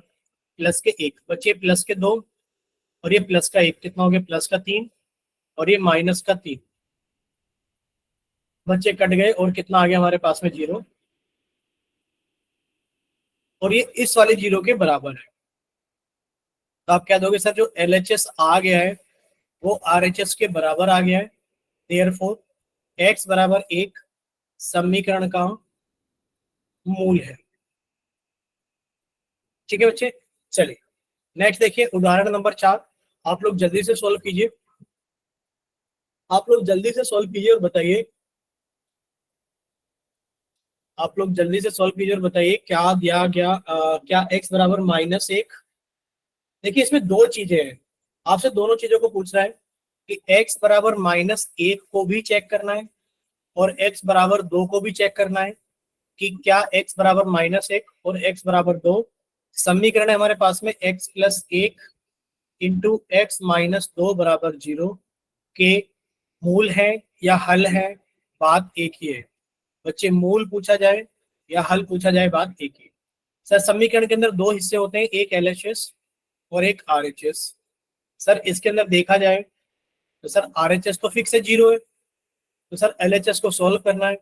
प्लस के 1। बच्चे प्लस के 2 और ये प्लस का 1 कितना हो गया? प्लस का 3 और ये माइनस का 3। बच्चे कट गए और कितना आ गया हमारे पास में? 0। और ये इस वाले 0 के बराबर है। तो आप क्या दोगे सर? जो LHS आ गया है वो RHS के बराबर आ गया है। देयरफॉर x बराबर 1 समीकरण का मूल है। ठीक है बच्चे, चलिए नेक्स्ट देखिए उदाहरण नंबर 4। आप लोग जल्दी से सॉल्व कीजिए, आप लोग जल्दी से सॉल्व कीजिए और बताइए, आप लोग जल्दी से सॉल्व कीजिए और बताइए क्या दिया गया। क्या x बराबर -1। देखिए इसमें दो चीजें हैं, आपसे दोनों चीजों को पूछ रहा है कि x बराबर -1 को भी चेक करना है और x बराबर 2 को भी चेक करना है कि क्या x बराबर -1 और x बराबर 2 समीकरण है हमारे पास में x plus 1 into x minus 2 बराबर 0 के मूल है या हल है? बात एक ही है बच्चे, मूल पूछा जाए या हल पूछा जाए बात एक ही है। सर समीकरण के अंदर दो हिस्से होते हैं, एक LHS और एक RHS। सर इसके अंदर देखा जाए तो सर RHS तो फिक्स है, 0 है। तो सर LHS को सॉल्व करना है।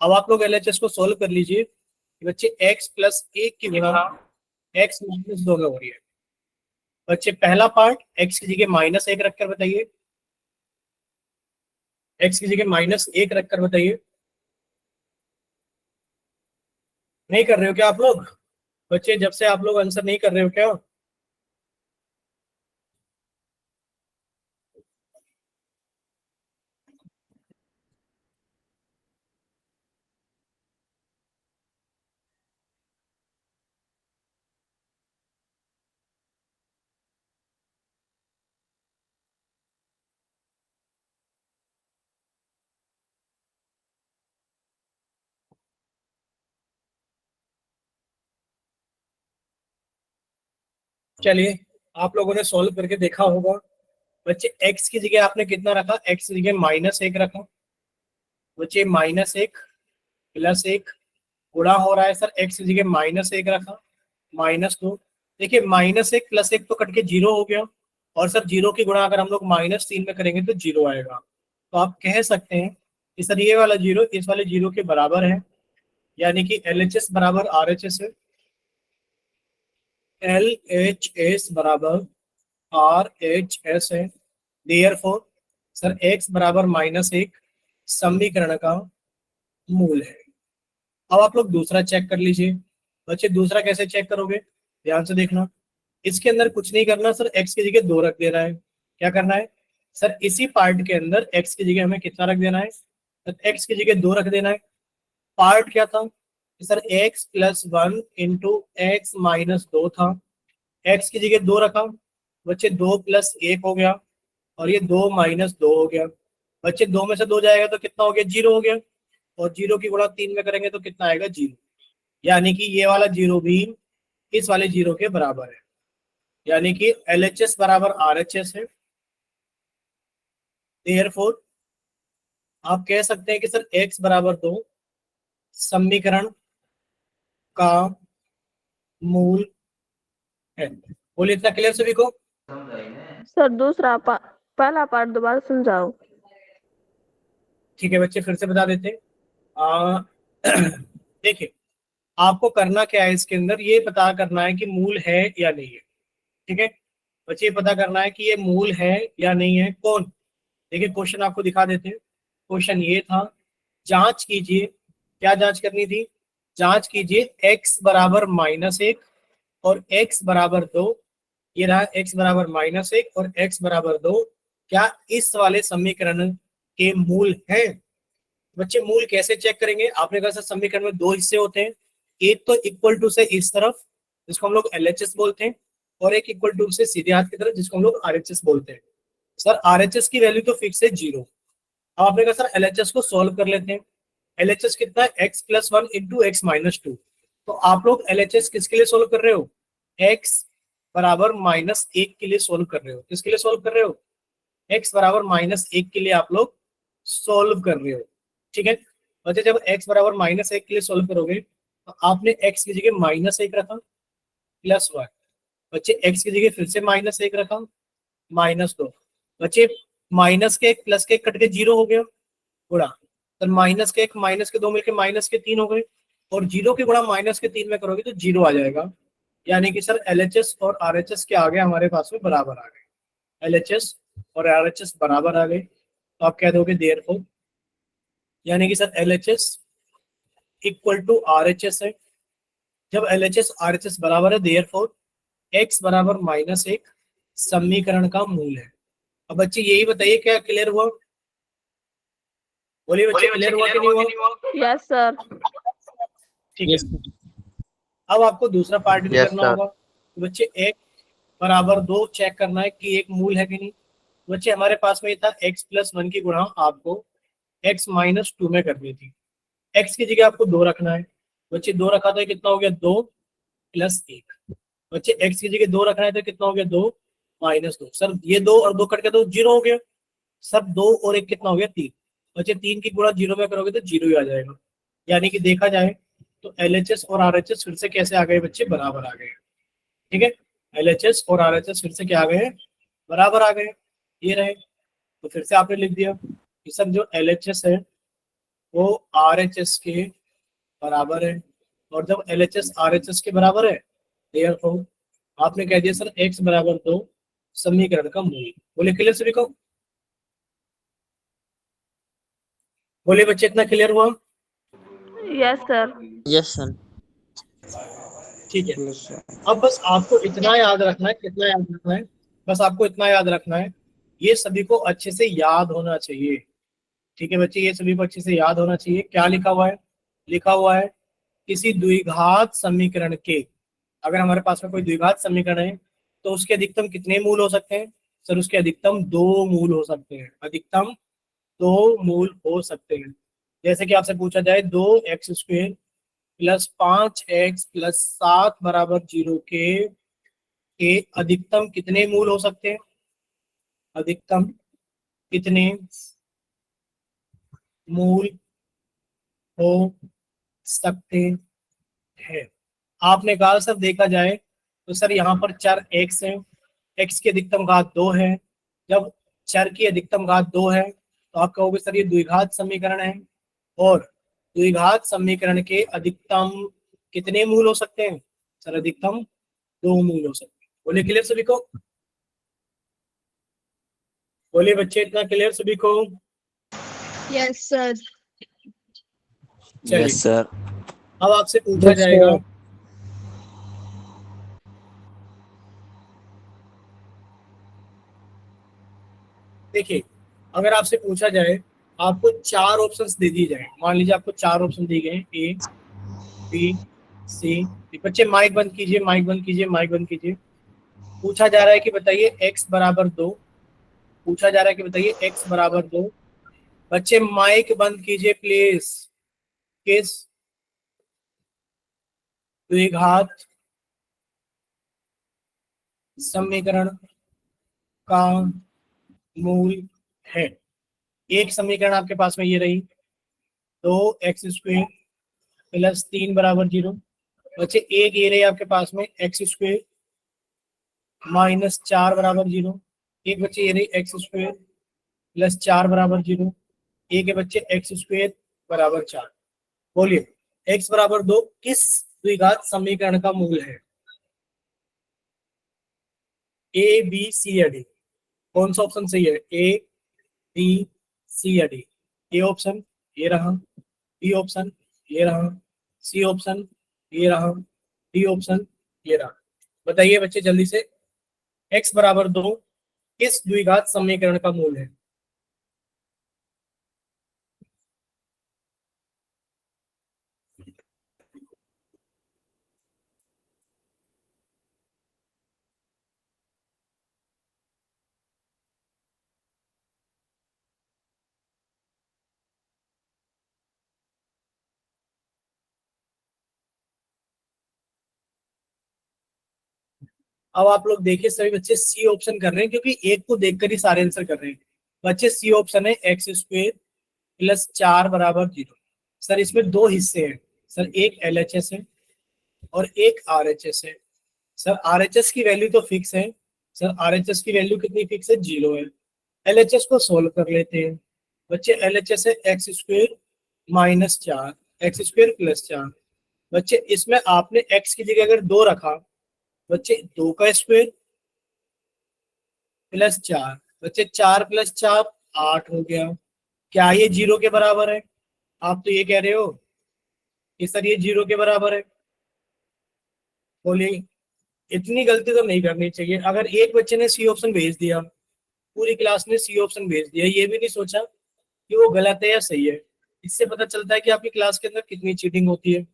अब आप लोग LHS को सॉल्व कर लीजिए कि बच्चे x प्लस 1 की गुणा x माइनस 2 में हो रही है। बच्चे पहला पार्ट x की जगह -1 रखकर बताइए, x की जगह -1 रखकर बताइए। नहीं कर रहे हो क्या आप लोग? बच्चे जब से आप लोग आंसर नहीं कर रहे हो क्या? चलिए, आप लोगों ने सॉल्व करके देखा होगा। बच्चे x की जगह आपने कितना रखा? x की जगह -1 रखा। बच्चे -1 प्लस 1 गुणा हो रहा है सर, x की जगह -1 रखा, -2। देखिए -1 प्लस 1 तो कट के 0 हो गया। और सर 0 की गुणा अगर हम लोग -3 में करेंगे तो 0 आएगा। तो आप कह सकते हैं कि सर ये वाला 0 इस वाले 0 के बराबर है, यानी कि LHS बराबर RHS है। LHS बराबर RHS है। देयरफॉर सर x बराबर -1 समीकरण का मूल है। अब आप लोग दूसरा चेक कर लीजिए। बच्चे दूसरा कैसे चेक करोगे? ध्यान से देखना, इसके अंदर कुछ नहीं करना सर, x की जगह 2 रख देना है। क्या करना है सर? इसी पार्ट के अंदर x की जगह हमें कितना रख देना है? सर x की जगह 2 रख देना है। पार्ट क्या था sir? x plus 1 into x minus 2 था। x की जगह 2 रखा, बच्चे 2 प्लस 1 हो गया और ये 2 माइनस 2 हो गया। बच्चे 2 में से 2 जाएगा तो कितना हो गया? 0 हो गया। और 0 की गुणा 3 में करेंगे तो कितना आएगा? 0। यानी कि ये वाला 0 भी इस वाले 0 के बराबर है, यानी कि LHS बराबर RHS है। देयरफॉर आप कह सकते हैं कि सर x बराबर 2 समीकरण का मूल है। बोलिए, इतना क्लियर सभी को? सर दूसरा पहला पार्ट दोबारा समझाओ। ठीक है बच्चे, फिर से बता देते हैं। देखिए, आपको करना क्या है, इसके अंदर ये पता करना है कि मूल है या नहीं है। ठीक है बच्चे, ये पता करना है कि ये मूल है या नहीं है। कौन? देखिए, क्वेश्चन आपको दिखा देते हैं। क्वेश्चन ये था, जांच कीजिए। क्या जांच करनी थी? जांच कीजिए x बराबर -1 और x बराबर 2। ये रहा x बराबर -1 और x बराबर 2, क्या इस वाले समीकरण के मूल है? बच्चे, मूल कैसे चेक करेंगे? आपने कहा सर समीकरण में दो हिस्से होते हैं, एक तो इक्वल टू से इस तरफ जिसको हम लोग LHS बोलते हैं, और एक इक्वल टू से सीधे हाथ की तरफ जिसको हम लोग RHS बोलते हैं। सर RHS की वैल्यू तो फिक्स है 0। अब आपने कहा सर LHS को सॉल्व कर लेते हैं। LHS कितना है? x+1 into x-2। तो आप लोग LHS किसके लिए सोल्व कर रहे हो? x बराबर -1 के लिए सोल्व कर रहे हो। किसके लिए सोल्व कर रहे हो? x बराबर -1 के लिए आप लोग सोल्व कर रहे हो। ठीक है बच्चे, जब x बराबर -1 के लिए सोल्व करोगे तो आपने x की जगह -1 रखा, +1। बच्चे, x की जगह फिर से -1 रखा, -2। बच्चे, माइनस के एक प्लस के एक कट के 0 हो गया, गुणा। तो माइनस के एक माइनस के 2 मिलके -3 हो गए, और 0 के गुणा -3 में करोगे तो 0 आ जाएगा। यानी कि सर LHS और RHS के आगे हमारे पास में बराबर आ गए। LHS और RHS बराबर आ गए, तो आप कह दोगे देयरफॉर, यानी कि sir LHS equal to RHS है। जब LHS RHS बराबर है, देयरफॉर x बराबर -1 समीकरण का मूल है। अब बच्चे यही बताइए, क्या क्लियर हुआ? बोलिए बच्चे, क्लियर हुआ कि नहीं हुआ? Yes sir. ठीक है, अब आपको दूसरा पार्ट भी करना होगा। तो बच्चे, एक बराबर 2 चेक करना है कि एक मूल है कि नहीं। बच्चे, हमारे पास में ये था x+1 की गुणा आपको x-2 में करनी थी। x की जगह आपको 2 रखना है। बच्चे, 2 रखा तो कितना हो गया? 2 + 1। बच्चे, x की जगह 2 रखना है तो कितना हो गया? 2 -2। सर ये 2 और 2 कट के तो 0 हो गया। सर 2 और 1 कितना हो गया? 3। बच्चे, 3 की गुणा 0 में करोगे तो 0 ही आ जाएगा। यानी कि देखा जाए तो LHS और RHS फिर से कैसे आ गए बच्चे? बराबर आ गए। ठीक है, LHS और RHS फिर से क्या आ गए? बराबर आ गए। ये रहे, तो फिर से आपने लिख दिया कि सर जो LHS है वो RHS के बराबर है, और जब LHS RHS के बराबर है, therefore आपने कह दिया सर x बराबर 2 समीकरण का मूल। बोले क्लियर सभी को? बोलिए बच्चे, इतना क्लियर हुआ? Yes sir. Yes sir. ठीक है, अब बस आपको इतना याद रखना है। कितना याद रखना है? बस आपको इतना याद रखना है, ये सभी को अच्छे से याद होना चाहिए। ठीक है बच्चे, ये सभी को अच्छे से याद होना चाहिए। क्या लिखा हुआ है? लिखा हुआ है, किसी द्विघात समीकरण के, अगर हमारे पास में कोई द्विघात समीकरण है तो उसके अधिकतम कितने मूल हो सकते हैं? सर उसके अधिकतम 2 मूल हो सकते हैं। अधिकतम 2 मूल हो सकते हैं। जैसे कि आपसे पूछा जाए 2x² + 5x + 7 बराबर 0 के अधिकतम कितने मूल हो सकते हैं? अधिकतम कितने मूल हो सकते हैं? आपने कहा सर देखा जाए तो सर यहाँ पर चर x है, x की अधिकतम घात 2 है। जब चर की अधिकतम घात 2 है तो आप कहोगे सर ये द्विघात समीकरण है, और द्विघात समीकरण के अधिकतम कितने मूल हो सकते हैं? सर अधिकतम 2 मूल हो सकते हैं। बोलिए क्लियर सभी को? बोलिए बच्चे, इतना क्लियर सभी को? Yes sir. चलिए, यस सर। अब आपसे पूछा जाएगा, देखिए अगर आपसे पूछा जाए, आपको 4 ऑप्शंस दे दिए जाए। मान लीजिए आपको 4 ऑप्शन दिए गए, A B C D। बच्चे माइक बंद कीजिए, माइक बंद कीजिए, माइक बंद कीजिए। पूछा जा रहा है कि बताइए x बराबर 2। पूछा जा रहा है कि बताइए x बराबर 2। बच्चे माइक बंद कीजिए प्लीज। किस द्विघात समीकरण का मूल है? एक समीकरण आपके पास में ये रही, 2x² प्लस 3 बराबर 0। बच्चे एक ये रही आपके पास में x² माइनस 4 बराबर 0। एक बच्चे ये रही x² प्लस 4 बराबर 0। एक है बच्चे x² बराबर 4। बोलिए x बराबर 2 किस द्विघात समीकरण का मूल है? ए, बी, सी या डी? कौन सा ऑप्शन सही है? ए, बी, सी या डी? ए ऑप्शन ये रहा, बी ऑप्शन ये रहा, सी ऑप्शन ये रहा, डी ऑप्शन ये रहा। बताइए बच्चे जल्दी से, x बराबर 2 किस द्विघात समीकरण का मूल है? अब आप लोग देखिए, सभी बच्चे सी ऑप्शन कर रहे हैं क्योंकि एक को देखकर ही सारे आंसर कर रहे हैं। बच्चे सी ऑप्शन है x² प्लस 4 बराबर 0। सर इसमें दो हिस्से हैं सर, एक LHS है और एक RHS है। सर RHS की वैल्यू तो फिक्स है। सर RHS की वैल्यू कितनी फिक्स है? 0 है। LHS को सोल्व कर लेते हैं। बच्चे LHS है x² माइनस 4, x² प्लस 4। बच्चे इसमें आपने x की जगह अगर 2 रखा, बच्चे 2 का स्क्वायर प्लस 4, बच्चे 4 प्लस 4 8 हो गया। क्या ये 0 के बराबर है? आप तो ये कह रहे हो कि सर ये 0 के बराबर है। बोलिए, इतनी गलती तो नहीं करनी चाहिए। अगर एक बच्चे ने सी ऑप्शन भेज दिया, पूरी क्लास ने सी ऑप्शन भेज दिया, ये भी नहीं सोचा कि वो गलत है या सही है, इससे पता चलता है कि आपकी क्लास के अंदर कितनी चीटिंग होती है।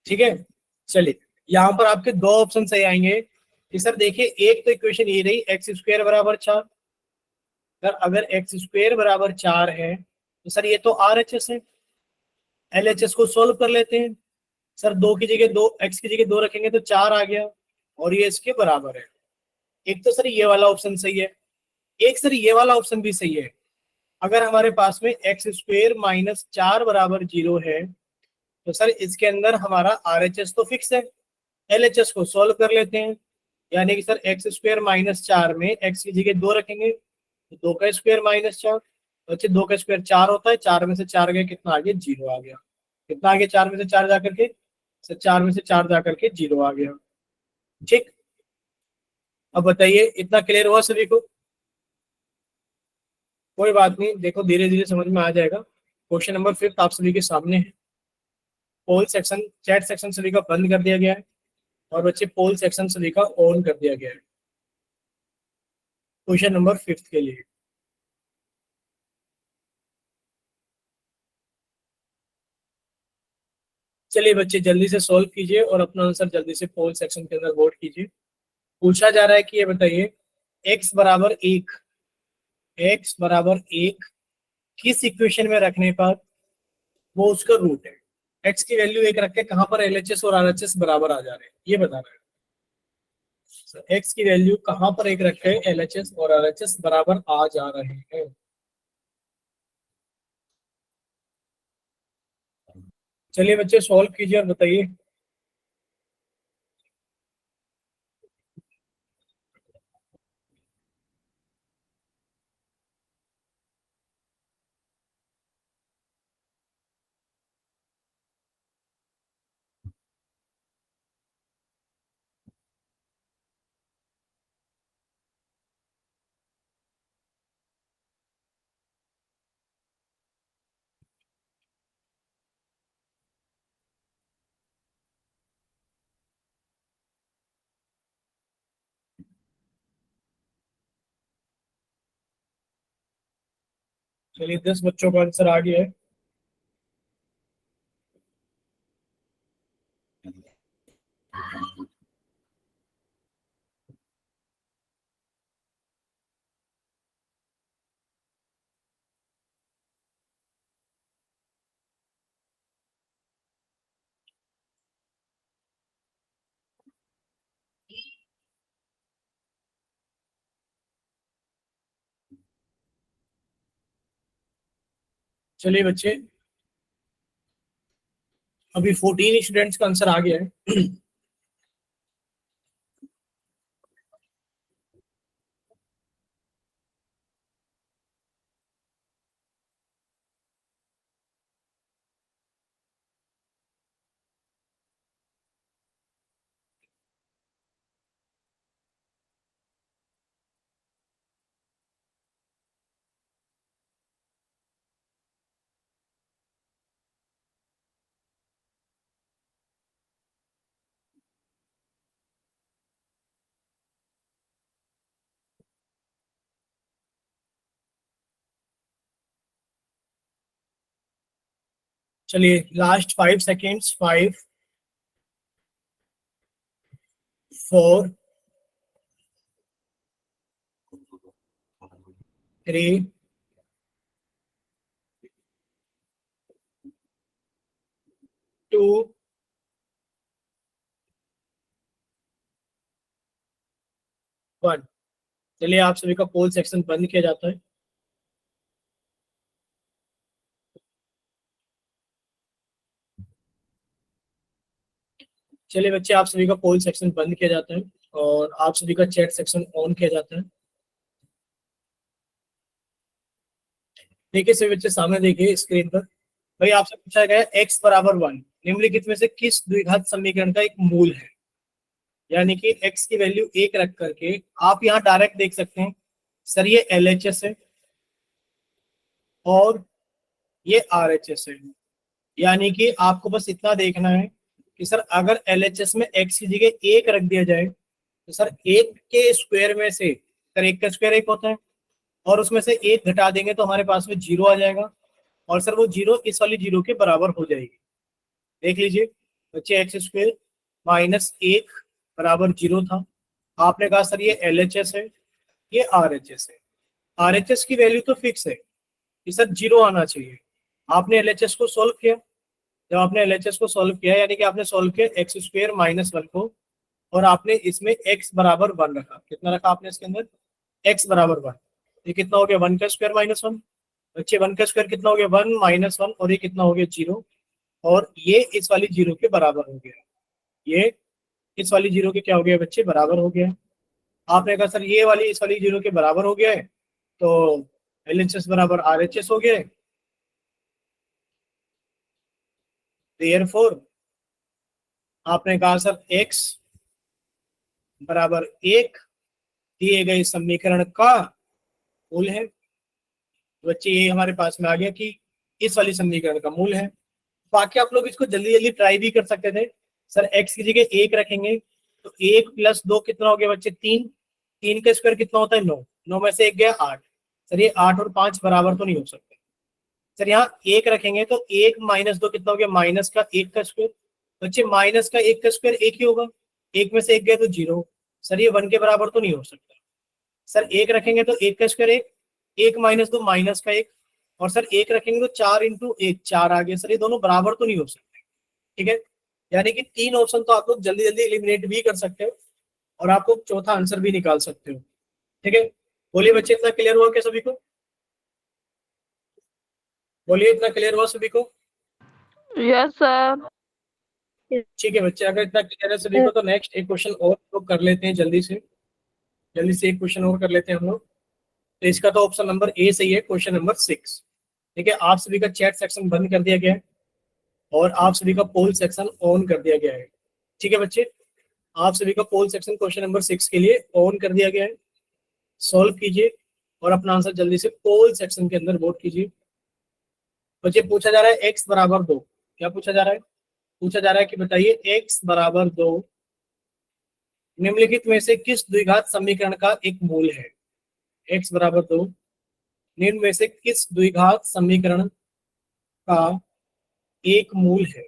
ठीक है, चलिए यहाँ पर आपके दो ऑप्शन सही आएंगे कि सर देखिए, एक तो इक्वेशन ये रही x² बराबर 4। सर अगर x² बराबर 4 है तो सर ये तो RHS है। LHS को सोल्व कर लेते हैं। सर दो की जगह दो, x की जगह 2 रखेंगे तो 4 आ गया और ये इसके बराबर है। एक तो सर ये वाला ऑप्शन सही है, एक सर ये वाला ऑप्शन भी सही है। अगर हमारे पास में x² माइनस 4 बराबर 0 है तो सर इसके अंदर हमारा RHS तो फिक्स है। LHS को सोल्व कर लेते हैं, यानी कि सर x² माइनस 4 में x की जगह 2 रखेंगे तो 2 का स्क्वायर माइनस 4। बच्चे 2 का स्क्वायर 4 होता है, 4 में से 4 गया, कितना आ गया? 0 आ गया। कितना आ गया 4 में से 4 जाकर के? सर 4 में से 4 जाकर के 0 आ गया। ठीक, अब बताइए इतना क्लियर हुआ सभी को? कोई बात नहीं, देखो धीरे धीरे समझ में आ जाएगा। क्वेश्चन नंबर 5 आप सभी के सामने है। पोल सेक्शन, चैट सेक्शन सभी का बंद कर दिया गया है और बच्चे पोल सेक्शन सभी का ऑन कर दिया गया है क्वेश्चन नंबर 5 के लिए। चलिए बच्चे जल्दी से सॉल्व कीजिए और अपना आंसर जल्दी से पोल सेक्शन के अंदर वोट कीजिए। पूछा जा रहा है कि ये बताइए x बराबर 1, x बराबर 1 किस इक्वेशन में रखने पर वो उसका रूट है? x की वैल्यू 1 रख के कहां पर LHS और RHS बराबर आ जा रहे हैं, ये बता रहे हैं। x की वैल्यू कहां पर 1 रख के LHS और RHS बराबर आ जा रहे हैं? चलिए बच्चे सॉल्व कीजिए और बताइए। चलिए 10 बच्चों का आंसर आ गया है। चलिए बच्चे, अभी 14 स्टूडेंट्स का आंसर आ गया है। चलिए लास्ट 5 सेकेंड्स, 5, 4, 3, 2, 1। चलिए आप सभी का पोल सेक्शन बंद किया जाता है। चलिए बच्चे, आप सभी का पोल सेक्शन बंद किया जाता है और आप सभी का चैट सेक्शन ऑन किया जाता है। देखिए सभी बच्चे, सामने देखिए स्क्रीन पर। भाई आपसे पूछा गया है x बराबर 1 निम्नलिखित में से किस द्विघात समीकरण का एक मूल है। यानी कि x की वैल्यू 1 रख करके आप यहाँ डायरेक्ट देख सकते हैं सर ये LHS है और ये RHS है। यानी कि आपको बस इतना देखना है कि सर अगर LHS में x की जगह 1 रख दिया जाए तो सर 1 के स्क्वायर में से, सर 1 का स्क्वायर 1 होता है और उसमें से 1 घटा देंगे तो हमारे पास में 0 आ जाएगा और सर वो 0 इस वाली 0 के बराबर हो जाएगी। देख लीजिए बच्चे, एक्स स्क्वायर माइनस 1 बराबर 0 था। आपने कहा सर ये LHS है, ये RHS है। RHS की वैल्यू तो फिक्स है कि सर 0 आना चाहिए। आपने LHS को सॉल्व किया, जब आपने LHS को सॉल्व किया यानी कि आपने सॉल्व किया एक्स स्क्वायर माइनस 1 को और आपने इसमें x बराबर 1 रखा। कितना रखा आपने इसके अंदर? x बराबर 1। ये कितना हो गया? 1 का स्क्वायर माइनस 1। बच्चे 1 का स्क्वायर कितना हो गया? 1 माइनस 1 और ये कितना हो गया? 0। और ये इस वाली 0 के बराबर हो गया। ये इस वाली 0 के क्या हो गया बच्चे? बराबर हो गया। आपने कहा सर ये वाली इस वाली 0 के बराबर हो गया है तो LHS बराबर RHS हो गया है। देयरफॉर आपने कहा सर x बराबर 1 दिए गए समीकरण का मूल है। बच्चे ये हमारे पास में आ गया कि इस वाली समीकरण का मूल है। बाकी आप लोग इसको जल्दी जल्दी ट्राई भी कर सकते थे। सर x की जगह 1 रखेंगे तो 1 प्लस 2 कितना हो गया बच्चे? 3। 3 का स्क्वायर कितना होता है? 9। 9 में से 1 गया 8। सर ये 8 और 5 बराबर तो नहीं हो सकते। सर यहाँ 1 रखेंगे तो 1 माइनस 2 कितना हो गया? माइनस का 1 का स्क्वायर। बच्चे माइनस का 1 का स्क्वायर 1 ही होगा। 1 में से 1 गया तो 0। सर ये 1 के बराबर तो नहीं हो सकता। सर 1 रखेंगे तो 1 का स्क्वायर 1, 1 माइनस 2 माइनस का 1 और सर 1 रखेंगे तो 4 इंटू 1 4 आ गया। सर ये दोनों बराबर तो नहीं हो सकते। ठीक है, यानी कि 3 ऑप्शन तो आप लोग जल्दी जल्दी एलिमिनेट भी कर सकते हो और आपको चौथा आंसर भी निकाल सकते हो। ठीक है, बोलिए बच्चे, इतना क्लियर हुआ क्या सभी को? बोलिए, इतना क्लियर हुआ सभी को? Yes sir. ठीक है बच्चे, अगर इतना क्लियर है सभी को तो नेक्स्ट एक क्वेश्चन और लोग कर लेते हैं जल्दी से। जल्दी से एक क्वेश्चन और कर लेते हैं हम लोग। तो इसका तो ऑप्शन नंबर ए सही है, क्वेश्चन नंबर 6। ठीक है, आप सभी का चैट सेक्शन बंद कर दिया गया है और आप सभी का पोल सेक्शन ऑन कर दिया गया है। ठीक है बच्चे, आप सभी का पोल सेक्शन क्वेश्चन नंबर 6 के लिए ऑन कर दिया गया है। सॉल्व कीजिए और अपना आंसर जल्दी से पोल सेक्शन के अंदर वोट कीजिए। बच्चे पूछा जा रहा है x बराबर 2। क्या पूछा जा रहा है? पूछा जा रहा है कि बताइए x बराबर 2 निम्नलिखित में से किस द्विघात समीकरण का एक मूल है। x बराबर 2 निम्न में से किस द्विघात समीकरण का एक मूल है।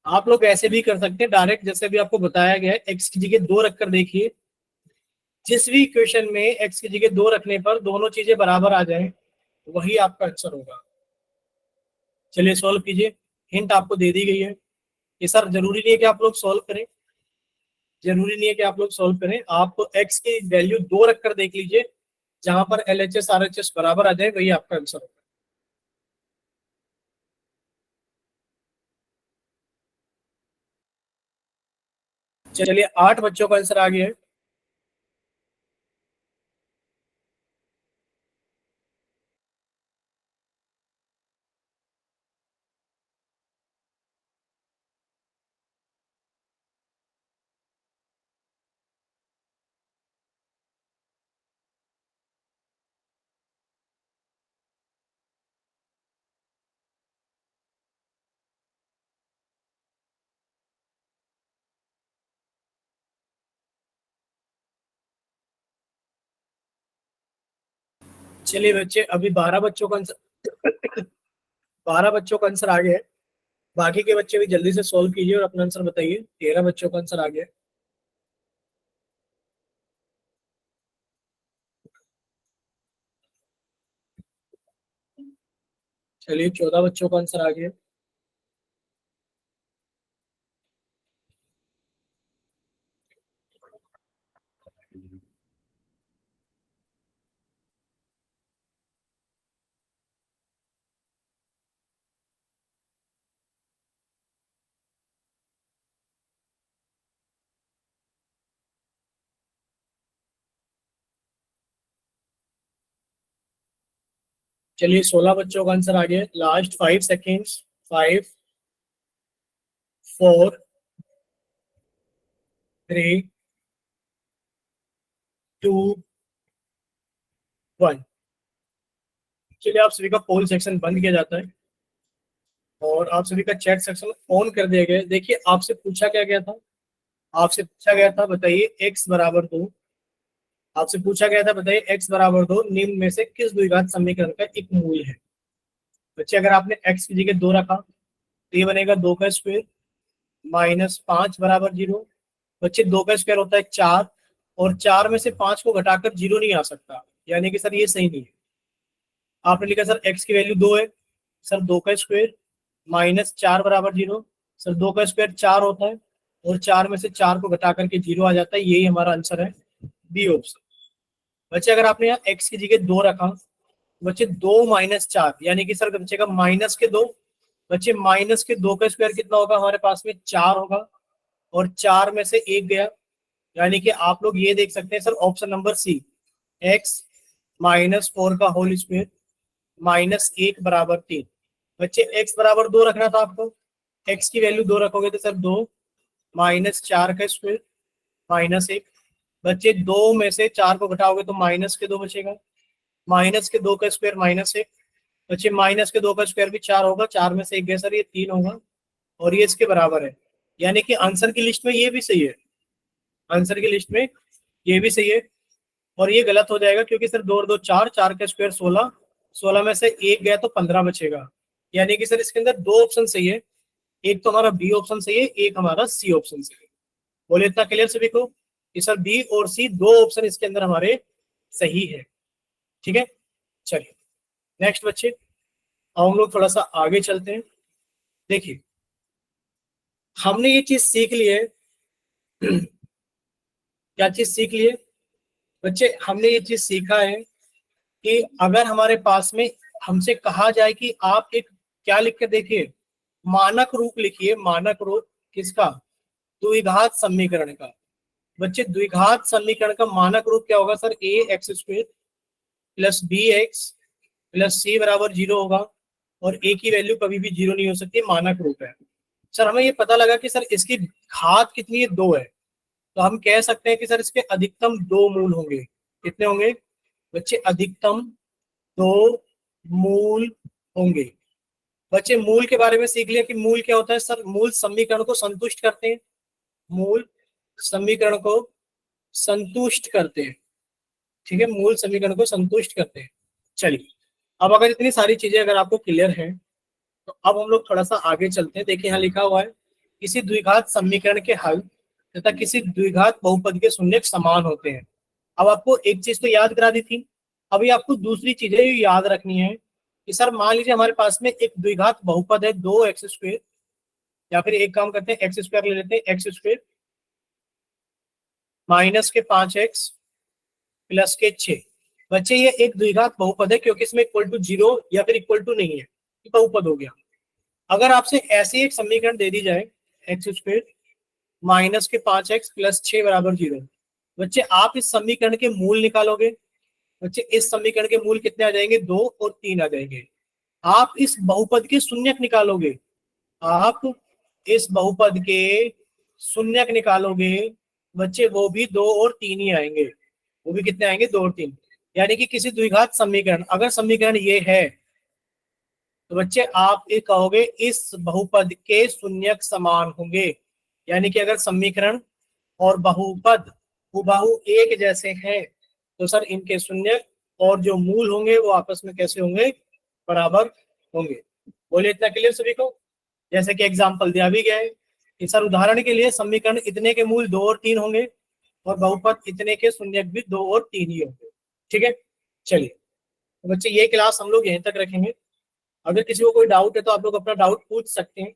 आप लोग ऐसे भी कर सकते हैं डायरेक्ट, जैसे भी आपको बताया गया है x की जगह 2 रखकर देखिए। जिस भी इक्वेशन में x की जगह 2 रखने पर दोनों चीजें बराबर आ जाए वही आपका आंसर होगा। चलिए सॉल्व कीजिए, हिंट आपको दे दी गई है। ये सर जरूरी नहीं है कि आप लोग सॉल्व करें, जरूरी नहीं है कि आप लोग सॉल्व करें। आप x की वैल्यू 2 रखकर देख लीजिए, जहां पर LHS RHS बराबर आ जाए वही आपका आंसर होगा। चलिए 8 बच्चों का आंसर आ गया है। चलिए बच्चे अभी 12 बच्चों का आंसर 12 बच्चों का आंसर आ गया है। बाकी के बच्चे भी जल्दी से सॉल्व कीजिए और अपना आंसर बताइए। 13 बच्चों का आंसर आ गया है। चलिए 14 बच्चों का आंसर आ गया है। चलिए 16 बच्चों का आंसर आ गया है। Last 5 seconds. 5 4 3 2 1। चलिए आप सभी का पोल सेक्शन बंद किया जाता है और आप सभी का चैट सेक्शन ऑन कर दिया गया है। देखिए आपसे पूछा क्या गया था? आपसे पूछा गया था बताइए x बराबर 2। आपसे पूछा गया था बताइए x बराबर 2 निम्न में से किस द्विघात समीकरण का एक मूल है? बच्चे अगर आपने x की जगह 2 रखा तो ये बनेगा 2 का स्क्वायर -5 बराबर 0। बच्चे 2 का स्क्वायर होता है 4 और 4 में से 5 को घटाकर 0 नहीं आ सकता, यानी कि सर ये सही नहीं है। आपने लिखा सर x की वैल्यू 2 है। सर 2 का स्क्वायर -4 बराबर 0। सर 2 का स्क्वायर 4 होता है और 4 में से 4 को घटा करके 0 आ जाता है। यही हमारा आंसर है, बी ऑप्शन। बच्चे अगर आपने यहाँ x की जगह 2 रखा तो बच्चे 2 -4 यानी कि सर बच्चे का -2। बच्चे -2 का स्क्वायर कितना होगा? हमारे पास में 4 होगा और 4 में से 1 गया, यानी कि आप लोग ये देख सकते हैं sir option number C, x -4 का होल स्क्वायर -1 बराबर 3। बच्चे x बराबर 2 रखना था आपको। x की वैल्यू 2 रखोगे तो सर 2 -4 का स्क्वायर -1। बच्चे 2 में से 4 को घटाओगे तो -2 बचेगा। -2 का स्क्वायर -1। बच्चे -2 का स्क्वायर भी 4 होगा, 4 में से 1 गया सर ये 3 होगा और ये इसके बराबर है। यानी कि आंसर की लिस्ट में ये भी सही है, आंसर की लिस्ट में ये भी सही है और ये गलत हो जाएगा क्योंकि सर 2 और 2 4, 4 का स्क्वायर 16, 16 में से 1 गया तो 15 बचेगा। यानी कि सर इसके अंदर 2 ऑप्शन सही है, एक तो हमारा बी ऑप्शन सही है, एक हमारा सी ऑप्शन सही है। बोले इतना क्लियर सभी को कि सर बी और सी दो ऑप्शन इसके अंदर हमारे सही है। ठीक है, चलिए नेक्स्ट बच्चे, अब हम लोग थोड़ा सा आगे चलते हैं। देखिए हमने ये चीज सीख ली है क्या चीज सीख ली है बच्चे? हमने ये चीज सीखा है कि अगर हमारे पास में हमसे कहा जाए कि आप एक क्या लिख के देखिए, मानक रूप लिखिए। मानक रूप किसका? द्विघात समीकरण का। बच्चे द्विघात समीकरण का मानक रूप क्या होगा sir? A X square plus B X plus C बराबर 0 होगा और ए की वैल्यू कभी भी 0 नहीं हो सकती, मानक रूप है। सर हमें ये पता लगा कि सर इसकी घात कितनी है? 2 है, तो हम कह सकते हैं कि सर इसके अधिकतम 2 मूल होंगे। कितने होंगे बच्चे? अधिकतम 2 मूल होंगे। बच्चे मूल के बारे में सीख लिया कि मूल क्या होता है सर? मूल समीकरण को संतुष्ट करते हैं, मूल समीकरण को संतुष्ट करते हैं। ठीक है, मूल समीकरण को संतुष्ट करते हैं। चलिए अब अगर इतनी सारी चीजें अगर आपको क्लियर है तो अब हम लोग थोड़ा सा आगे चलते हैं। देखिए यहाँ लिखा हुआ है किसी द्विघात समीकरण के हल तथा किसी द्विघात बहुपद के शून्यक समान होते हैं। अब आपको एक चीज तो याद करा दी थी, अभी आपको दूसरी चीजें भी याद रखनी है कि सर मान लीजिए हमारे पास में एक द्विघात बहुपद है 2x², या फिर एक काम करते हैं x² ले लेते हैं, x² -5x +6। बच्चे ये एक द्विघात बहुपद है क्योंकि इसमें इक्वल टू 0 या फिर इक्वल टू नहीं है, ये बहुपद हो गया। अगर आपसे ऐसी एक समीकरण दे दी जाए x² माइनस के 5x प्लस 6 बराबर 0, बच्चे आप इस समीकरण के मूल निकालोगे। बच्चे इस समीकरण के मूल कितने आ जाएंगे? 2 और 3 आ जाएंगे। आप इस बहुपद के शून्यक निकालोगे, आप इस बहुपद के शून्यक निकालोगे बच्चे, वो भी 2 और 3 ही आएंगे। वो भी कितने आएंगे? 2 और 3। यानी कि किसी द्विघात समीकरण, अगर समीकरण ये है तो बच्चे आप ये कहोगे इस बहुपद के शून्यक समान होंगे। यानी कि अगर समीकरण और बहुपद हुबहू एक जैसे हैं तो सर इनके शून्यक और जो मूल होंगे वो आपस में कैसे होंगे? बराबर होंगे। बोलिए, इतना क्लियर सभी को? जैसे कि एग्जाम्पल दिया भी गया है कि सर उदाहरण के लिए समीकरण इतने के मूल 2 और 3 होंगे और बहुपद इतने के शून्यक भी 2 और 3 ही होंगे। ठीक है, चलिए तो बच्चे ये क्लास हम लोग यहीं तक रखेंगे। अगर किसी को कोई डाउट है तो आप लोग अपना डाउट पूछ सकते हैं।